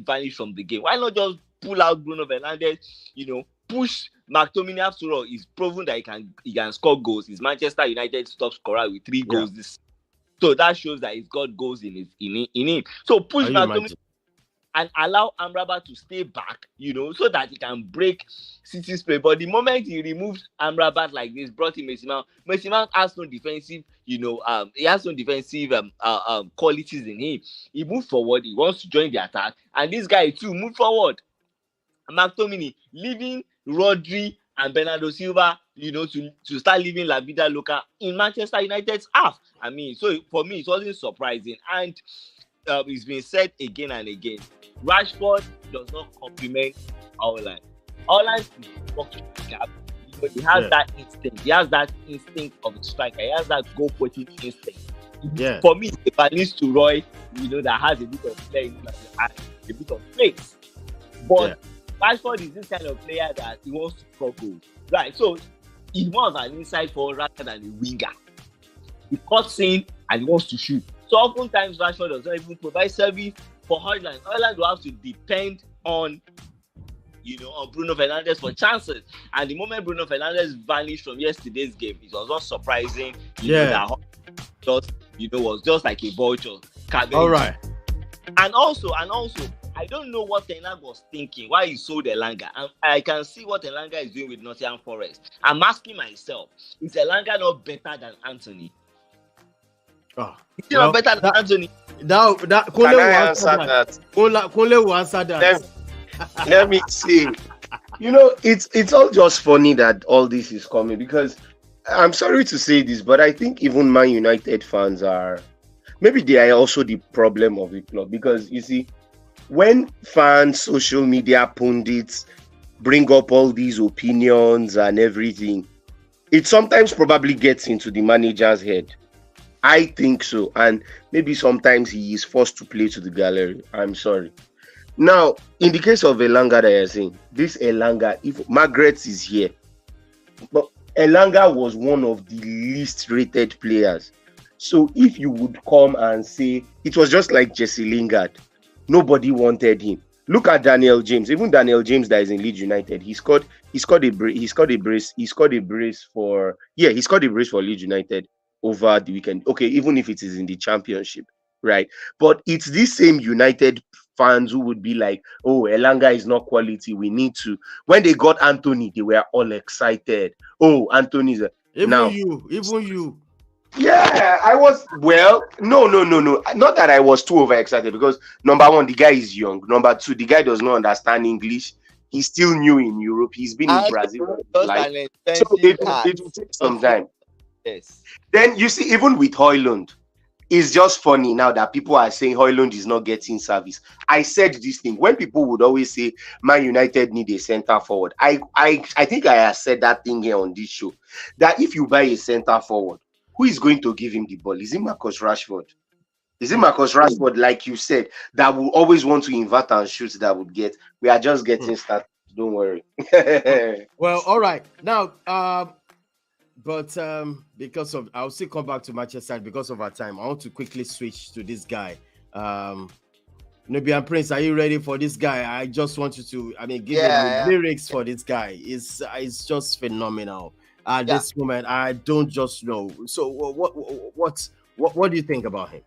vanished from the game. Why not just pull out Bruno Fernandes, push McTominay? After all, he's proven that he can score goals. He's Manchester United's top scorer with 3 goals. So that shows that he's got goals in him. So push McTominay and allow Amrabat to stay back, so that he can break City's play. But the moment he removes Amrabat like this, brought in Mason Mount has no defensive, he has no defensive qualities in him. He moved forward, he wants to join the attack, and this guy too moved forward. McTominay leaving Rodri and Bernardo Silva, to start leaving La Vida Loca in Manchester United's half. So for me, it wasn't surprising. And it's been said again and again, Rashford does not complement Haaland. Haaland is walking the gap. He has that instinct. He has that instinct of a striker. He has that goal-putting instinct. For me, if I need to Roy, that has a bit of play, a bit of pace. But Rashford is this kind of player that he wants to score goals. Right, so he's more of an inside forward rather than a winger. He cuts in and he wants to shoot. So oftentimes Rashford does not even provide service for Haaland. Haaland will have to depend on Bruno Fernandes for chances. And the moment Bruno Fernandes vanished from yesterday's game, it was not surprising. That was just like a vulture. All right. And also, I don't know what Ten Hag was thinking, why he sold Elanga. And I can see what Elanga is doing with Nottingham Forest. I'm asking myself, is Elanga not better than Anthony? Is he not better than Anthony? Kole will answer that. Let me see. It's all just funny that all this is coming, because I'm sorry to say this, but I think even Man United fans they are also the problem of the club, because you see, when fans, social media pundits bring up all these opinions and everything, it sometimes probably gets into the manager's head. I think so. And maybe sometimes he is forced to play to the gallery. I'm sorry. Now, in the case of Elanga that you're saying, this Elanga, if Margaret is here, but Elanga was one of the least rated players. So if you would come and say, it was just like Jesse Lingard, nobody wanted him. Look at Daniel James. Even Daniel James that is in Leeds United, he scored a brace for Leeds United over the weekend. Okay, even if it is in the Championship, right? But it's these same United fans who would be like, oh, Elanga is not quality, we need to. When they got Anthony, they were all excited. Oh, Anthony's even you. Yeah, I was. Well, no. Not that I was too overexcited, because number one, the guy is young. Number two, the guy does not understand English. He's still new in Europe. He's been in Brazil. So it will take some time. Yes. Then you see, even with Højlund, it's just funny now that people are saying Højlund is not getting service. I said this thing when people would always say Man United need a center forward. I think I have said that thing here on this show, that if you buy a center forward, who is going to give him the ball? Is it Marcus Rashford? Is it Marcus Rashford, like you said, that will always want to invert and shoot, that would get? We are just getting started. Don't worry. Well, all right. Now, but because of, I'll still come back to Manchester because of our time. I want to quickly switch to this guy. Nubian Prince, are you ready for this guy? I just want you to, give me the lyrics for this guy. It's just phenomenal. At this moment, I don't just know. So, what do you think about him?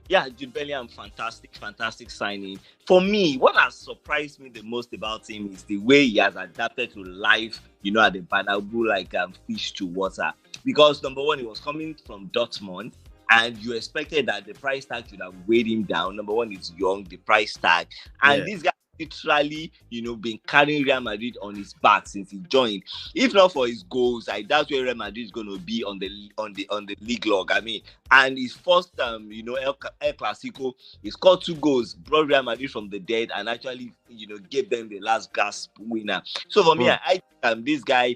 Yeah, Jude Bellingham, fantastic signing. For me, what has surprised me the most about him is the way he has adapted to life, at the Bernabeu, like fish to water. Because number one, he was coming from Dortmund, and you expected that the price tag should have weighed him down. Number one, he's young, the price tag, and this guy literally, been carrying Real Madrid on his back since he joined. If not for his goals, I doubt where Real Madrid is going to be on the league log. And his first El Clasico, he scored 2 goals, brought Real Madrid from the dead, and actually, gave them the last gasp winner. So for me, I think this guy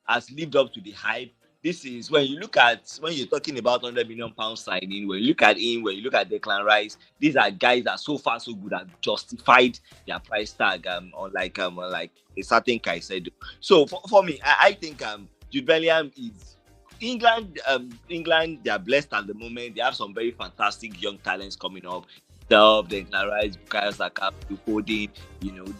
has lived up to the hype. this is when you're talking about £100 million signing, when you look at him, when you look at Declan Rice, these are guys that so far so good have justified their price tag on like a certain Caicedo. So for me, I think Jude Bellingham is England, they are blessed at the moment. They have some very fantastic young talents coming up. Declan Rice, Bukayo Saka, Foden,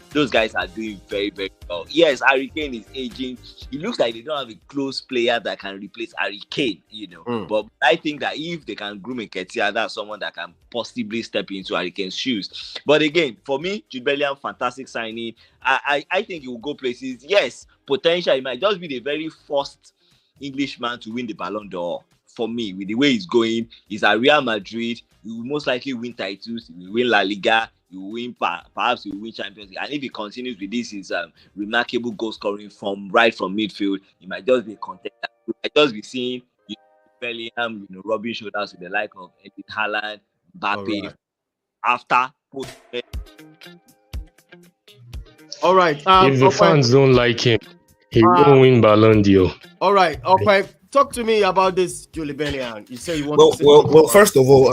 those guys are doing very, very well. Yes, Harry Kane is aging. It looks like they don't have a close player that can replace Harry Kane, But I think that if they can groom Nketiah, that's someone that can possibly step into Harry Kane's shoes. But again, for me, Jude Bellingham, fantastic signing. I think he will go places. Yes, potential. He might just be the very first Englishman to win the Ballon d'Or. For me, with the way he's going, he's at Real Madrid. He will most likely win titles. He will win La Liga. He will win, perhaps he will win Champions League. And if he continues with this, his remarkable goal scoring from midfield, he might just be a contender. We might just be seeing Bellingham, rubbing shoulders with the like of Erling Haaland, Mbappe, right. After. All right. If the fans don't like him, he won't win Ballon d'Or. All right. Okay. Talk to me about this Jude Bellingham. You say you want to. Well. First of all,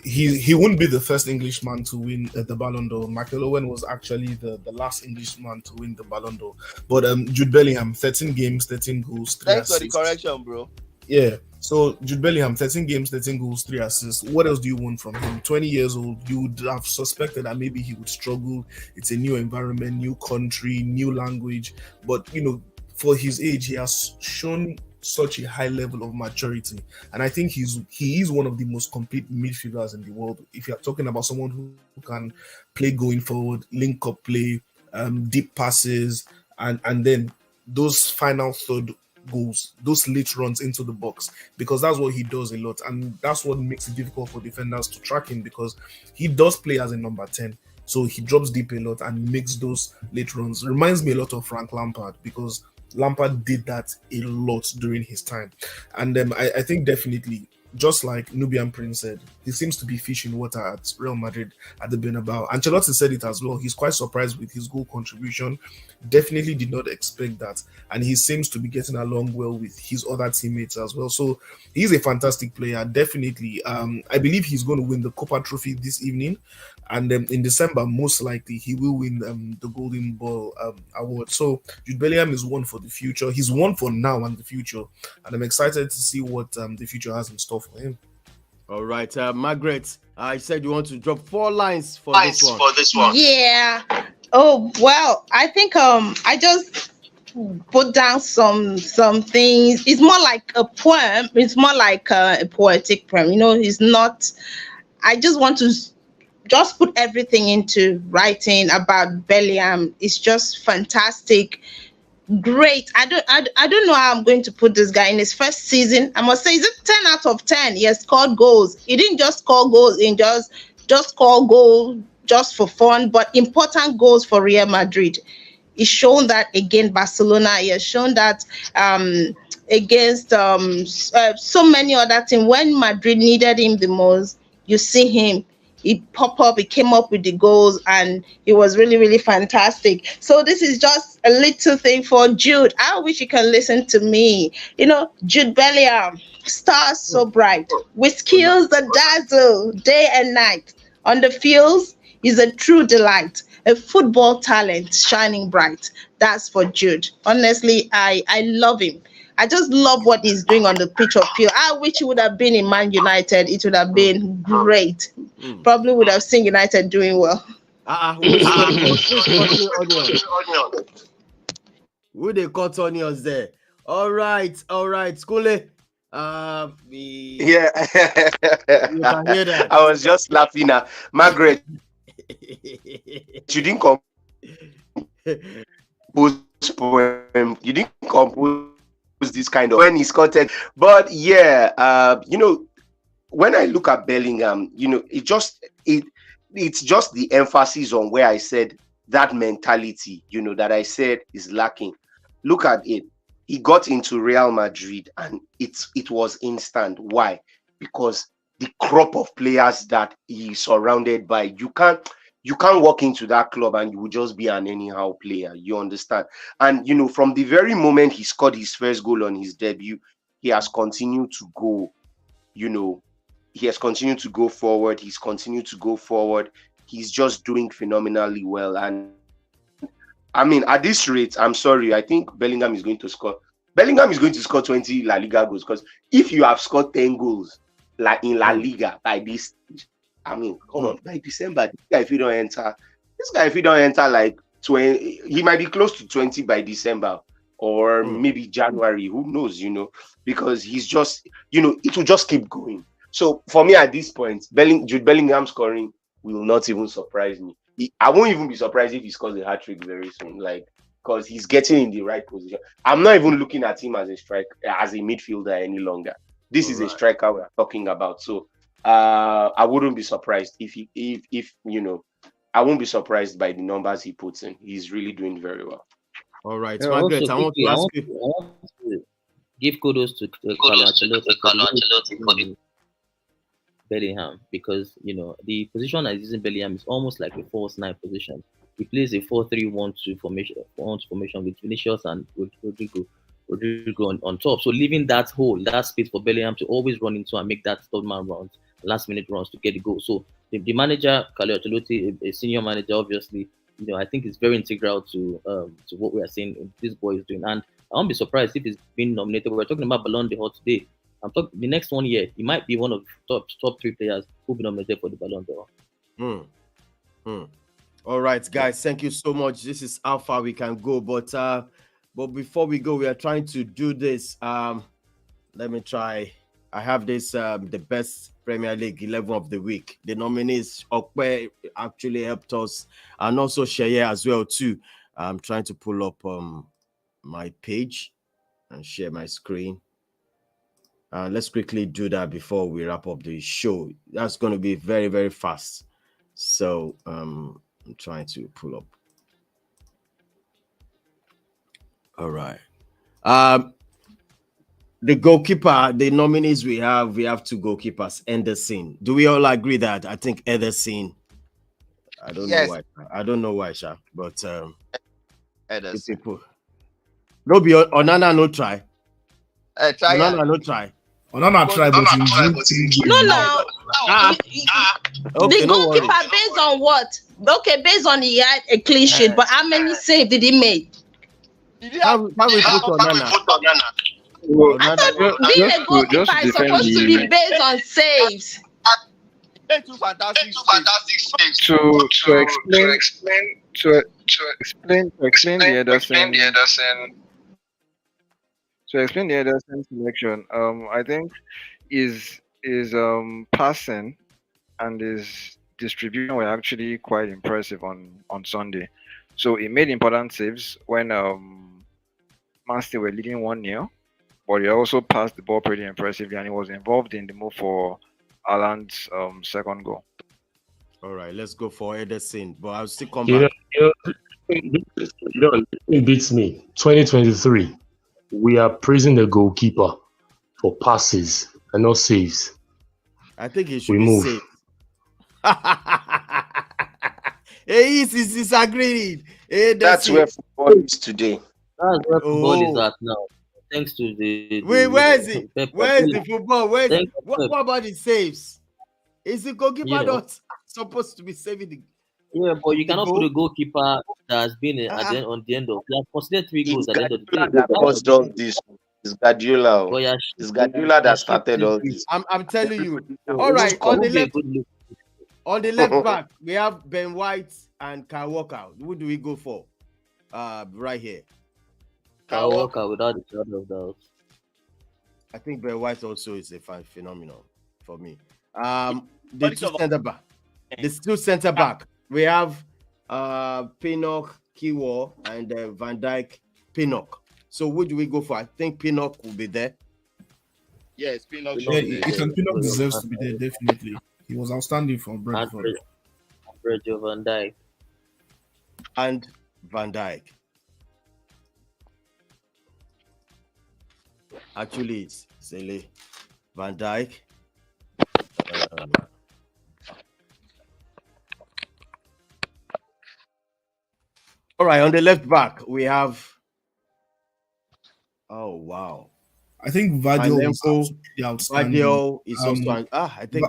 he wouldn't be the first Englishman to win the Ballon d'Or. Michael Owen was actually the last Englishman to win the Ballon d'Or. But Jude Bellingham, 13 games, 13 goals, 3 Thanks assists. for the correction, bro. Yeah. So Jude Bellingham, 13 games, 13 goals, 3 assists. What else do you want from him? 20 years old, you would have suspected that maybe he would struggle. It's a new environment, new country, new language. But for his age, he has shown such a high level of maturity, and I think he is one of the most complete midfielders in the world. If you're talking about someone who can play going forward, link up play, deep passes, and then those final third goals, those late runs into the box, because that's what he does a lot, and that's what makes it difficult for defenders to track him, because he does play as a number 10. So he drops deep a lot and makes those late runs. Reminds me a lot of Frank Lampard, because Lampard did that a lot during his time. And I think definitely, just like Nubian Prince said, he seems to be fish in water at Real Madrid at the Bernabeu. Ancelotti said it as well. He's quite surprised with his goal contribution. Definitely did not expect that. And he seems to be getting along well with his other teammates as well. So he's a fantastic player, definitely. I believe he's going to win the Copa Trophy this evening. And in December, most likely, he will win the Golden Ball award. So Jude Bellingham is one for the future. He's one for now and the future. And I'm excited to see what the future has in store for him. All right, Margaret, I said you want to drop 4 lines for this one. Yeah. Oh, well, I think I just put down some things. It's more like a poem. It's more like a poetic poem. It's not. I just want to just put everything into writing about Bellingham. It's just fantastic. Great. I don't know how I'm going to put this guy in his first season. I must say, is it 10 out of 10? He has scored goals. He didn't just score goals in just score goals just for fun, but important goals for Real Madrid. He's shown that against Barcelona. He has shown that against so many other teams. When Madrid needed him the most, you see him. He popped up, he came up with the goals, and it was really, really fantastic. So this is just a little thing for Jude. I wish you can listen to me. Jude Bellingham, stars so bright, with skills that dazzle day and night. On the fields, he's a true delight, a football talent shining bright. That's for Jude. Honestly, I love him. I just love what he's doing on the pitch of field. I wish he would have been in Man United. It would have been great. Probably would have seen United doing well. Who they cut onions there? All right, Skule. Yeah, you can hear that. I was just laughing at Margaret. You didn't compose poem. You didn't compose this kind of when he's content. But yeah, when I look at Bellingham, it's just the emphasis on where I said that mentality, that I said is lacking. Look at it. He got into Real Madrid and it was instant. Why? Because the crop of players that he's surrounded by, you can't walk into that club and you will just be an anyhow player. You understand? And from the very moment he scored his first goal on his debut, he has continued to go, he has continued to go forward. He's continued to go forward. He's just doing phenomenally well. And I mean, at this rate, I'm sorry, I think Bellingham is going to score 20 La Liga goals, because if you have scored 10 goals like in La Liga by this stage, I mean, come on, by December, this guy if he don't enter like 20, he might be close to 20 by December or maybe January, who knows, because he's just, it will just keep going. So for me at this point, Jude Bellingham scoring will not even surprise me. I won't even be surprised if he scores a hat-trick very soon, because he's getting in the right position. I'm not even looking at him as a midfielder any longer. This is a striker we're talking about. So I wouldn't be surprised if I won't be surprised by the numbers he puts in. He's really doing very well. All right, Margaret, I want to ask you. I want to give kudos to Bellingham, because the position that he's using Bellingham is almost like a false nine position. He plays a 4-3-1-2 formation with Vinicius and with Rodrigo on top. So leaving that hole, that space for Bellingham to always run into and make that third man runs, last minute runs to get the goal. So the manager, Carlo Ancelotti, a senior manager, obviously, I think it's very integral to what we are seeing this boy is doing. And I won't be surprised if he's been nominated. We're talking about Ballon d'Or today. I'm talking the next 1 year, he might be one of the top 3 players who will be nominated for the Ballon d'Or. All right, guys, thank you so much. This is how far we can go. But before we go, we are trying to do this. Let me try. I have this the best Premier League 11 of the week. The nominees Okpe actually helped us, and also Sheye as well too. I'm trying to pull up my page and share my screen. Let's quickly do that before we wrap up the show. That's going to be very, very fast. So I'm trying to pull up. All right. The goalkeeper, the nominees we have 2 goalkeepers. Ederson. Do we all agree that? I think Ederson. I don't know why, Sha, but Ederson. People. No be Onana no try. Try Onana no try. Onana try, but no. Okay, the goalkeeper based on what? Okay, based on he had a clean sheet, but how many saves did he make? How we put Onana? I thought being a goalkeeper is supposed to be based on saves. Two fantastic saves. To explain the Ederson selection, I think is passing and his distribution were actually quite impressive on Sunday. So he made important saves when Man City were leading 1-0, but he also passed the ball pretty impressively, and he was involved in the move for Haaland's second goal. All right, let's go for Ederson, but I'll still come back. It beats me. 2023, we are praising the goalkeeper for passes and not saves. I think he should be saved. Hey, he's disagreeing. Hey, that's where football is today. That's where football is at now. Thanks to the where is it? Where is the football? What about the saves? Is the goalkeeper not supposed to be saving the? Yeah, but you cannot put a goalkeeper that has been on the end of. He has considered 3 goals at the end of the game. That caused all this. It's Guardiola. It's Guardiola that started all this. I'm telling you. All right, on the left back, we have Ben White and Kyle Walker. Who do we go for? Right here. Kyle Walker, without a shadow of doubt. I think Ben White also is a phenomenon for me. The 2 center back. We have Pinnock, Kiwo, and Van Dijk, Pinnock. So who do we go for? I think Pinnock will be there. Yes, Pinnock. Pinnock deserves to be there, definitely. He was outstanding for Brentford. Virgil van Dijk. And Van Dijk. Actually, it's Zele, Van Dijk. All right, on the left back, we have. Oh, wow. I think Vardiol was absolutely outstanding. Vardiol is also I think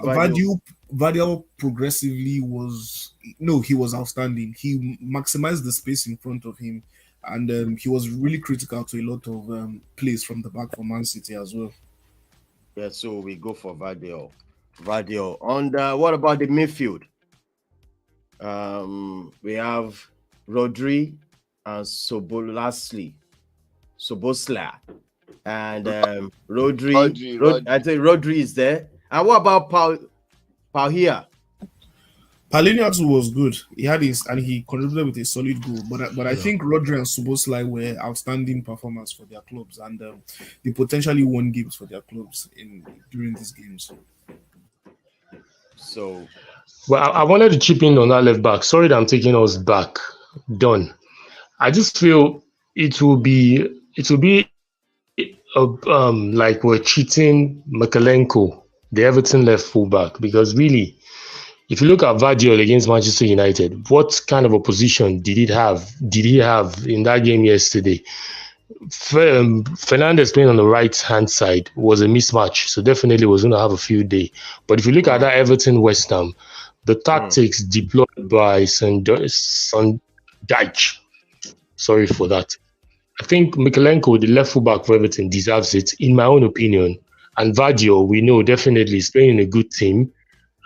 Vardiol progressively was he was outstanding. He maximized the space in front of him, and he was really critical to a lot of plays from the back for Man City as well. Yeah, so we go for Vardiol. On what about the midfield? We have Rodri and Szoboszlai. And Rodri. I think Rodri is there. And what about Paulinho? Paulinho was good. He had he contributed with a solid goal. But I think Rodri and Szoboszlai were outstanding performers for their clubs, and they potentially won games for their clubs during these games. So, well, I wanted to chip in on that left back. Sorry that I'm taking us back. Done. I just feel it will be like we're cheating Mykolenko, the Everton left fullback, because really, if you look at Vardiol against Manchester United, what kind of opposition did he have in that game yesterday? Fernandes playing on the right hand side was a mismatch, so definitely was going to have a field day. But if you look at that Everton West Ham, the tactics deployed by Sondijk, sorry for that. I think Mykolenko, the left fullback for Everton, deserves it, in my own opinion. And Vardiol, we know definitely is playing in a good team.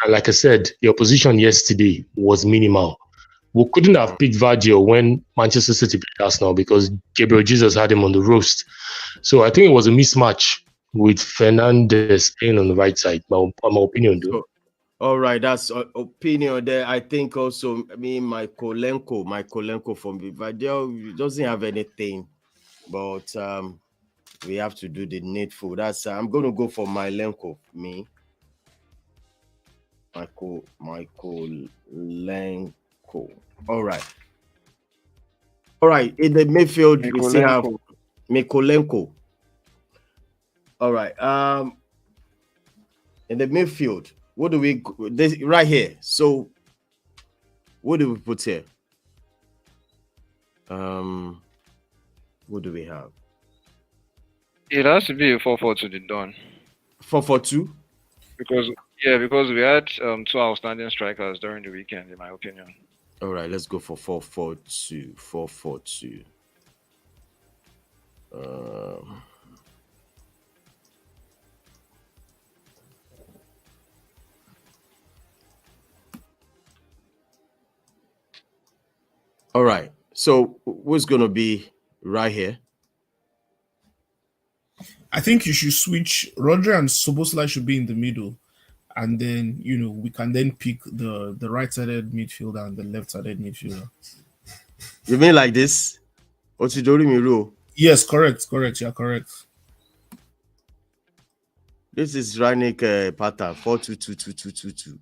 And like I said, the opposition yesterday was minimal. We couldn't have picked Vardiol when Manchester City played Arsenal because Gabriel Jesus had him on the roast. So I think it was a mismatch with Fernandes playing on the right side. My opinion, though. All right, that's opinion there. I think also, Mykolenko from Vardiol doesn't have anything. But we have to do the needful. That's I'm going to go for Mykolenko. Mykolenko. All right. In the midfield, we still have Mykolenko. All right. In the midfield, what do we right here? So, what do we put here? What do we have? It has to be a 4-4 to the dawn. 4-4-2? Because we had two outstanding strikers during the weekend, in my opinion. All right, let's go for 4-4-2. 4-4-2. All right. So what's going to be right here? I think you should switch. Rodri and Szoboszlai should be in the middle. And then, we can then pick the right-sided midfielder and the left-sided midfielder. You mean like this? Otidori Miro? Yes, correct. Yeah, correct. This is Rangnick pattern 4-2-2-2-2-2-2.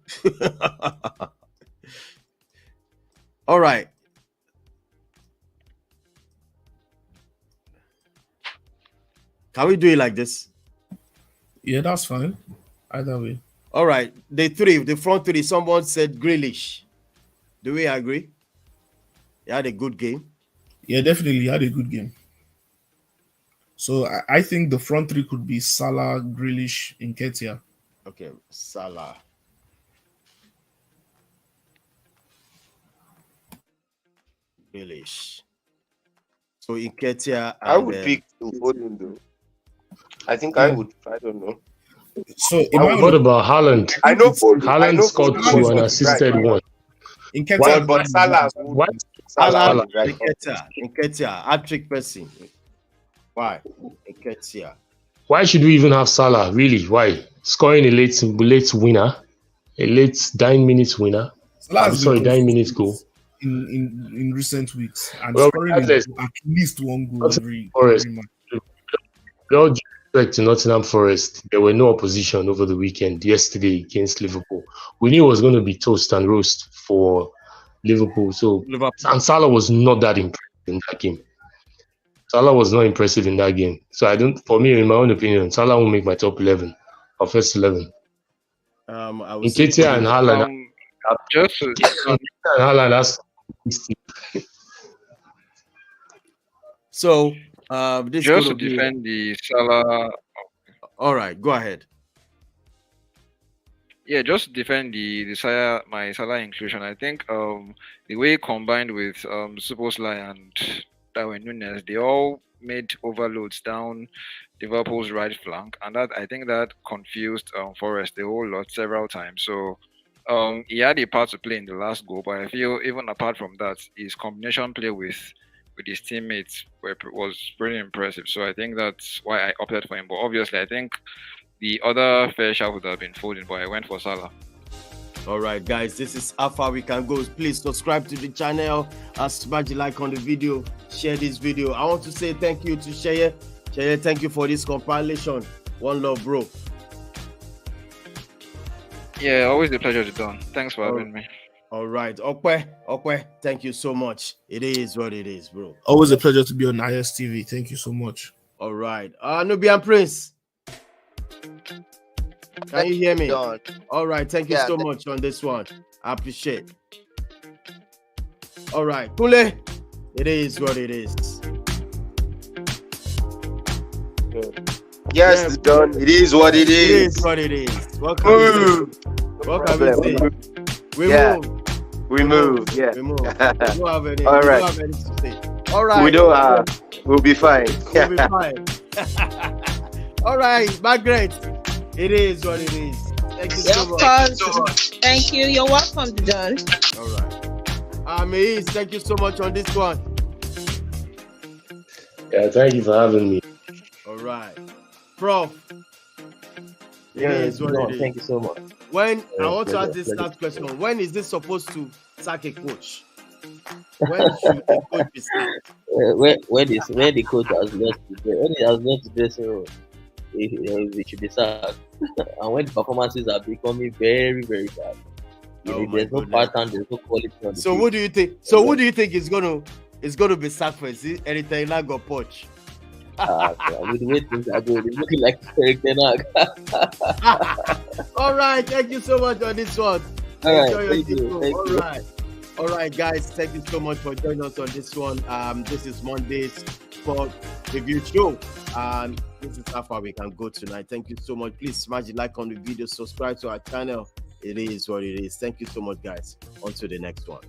All right. Can we do it like this? Yeah, that's fine. Either way. All right. The front three, someone said Grealish. Do we agree? He had a good game. Yeah, definitely had a good game. So I think the front three could be Salah, Grealish, Nketiah. Okay, Salah. Grealish. So Nketiah. I would pick Foden though. I think I would. I don't know. So what about Haaland? I know Haaland scored 2 and assisted 1. Nketiah, but Salah. Why? Salah. Nketiah, hat-trick person. Why? Nketiah. Why should we even have Salah? Really? Why? Scoring a late winner, a late 9 minutes winner. 9 minutes goal. In recent weeks, and well, scoring at least one goal every match. With all due respect to Nottingham Forest, there were no opposition over the weekend yesterday against Liverpool. We knew it was going to be toast and roast for Liverpool. And Salah was not that impressive in that game. Salah was not impressive in that game. So for me, in my own opinion, Salah will make my top 11 or first 11. Nketiah and Haaland. Haaland has. So just to defend the Salah All right, go ahead. Yeah, just to defend my Salah inclusion. I think the way combined with Szoboszlai and Darwin Núñez, they all made overloads down Liverpool's right flank, and I think that confused Forest a whole lot several times. So he had a part to play in the last goal, but I feel even apart from that, his combination play with his teammates was pretty impressive. So I think that's why I opted for him. But obviously, I think the other fair shot would have been Foden, but I went for Salah. All right, guys, this is how far we can go. Please subscribe to the channel, smash the like on the video, share this video. I want to say thank you to Sheye. Sheye, thank you for this compilation. One love, bro. Yeah, always a pleasure to done. Thanks for having me. All right, Okwe, thank you so much. It is what it is, bro. Always a pleasure to be on ISTV. Thank you so much. All right, Nubian Prince. Can you hear me? John. All right, thank you so much on this one. I appreciate. All right, Kule, it is what it is. Yes, John. It is what it is. It is what it is. Welcome. Welcome. We move. Yeah. We move. We don't have any. All right. We don't have any to say. All right. We don't. We'll be fine. We'll be fine. All right, Margaret. It is what it is. Thank you so much. Thank you. You're welcome, John. All right. Amiz, thank you so much on this one. Yeah, thank you for having me. All right. Prof. Thank you so much. When I want to ask this last question, when is this supposed to sack a coach? When should the coach be sacked? When the coach has left the dressing room, it should be sacked. And when the performances are becoming very, very bad, there's no pattern, there's no quality on the So field. who do you think? So who do you think is gonna be sacked first? Eric Ten Hag or Poch? With the way things are going, it's looking like Eric Ten Hag. All right, thank you so much on this one. All Enjoy right, your thank you. All right, guys, thank you so much for joining us on this one. This is Monday's Sport Review Show. This is how far we can go tonight. Thank you so much. Please smash the like on the video, subscribe to our channel. It is what it is. Thank you so much, guys. On to the next one.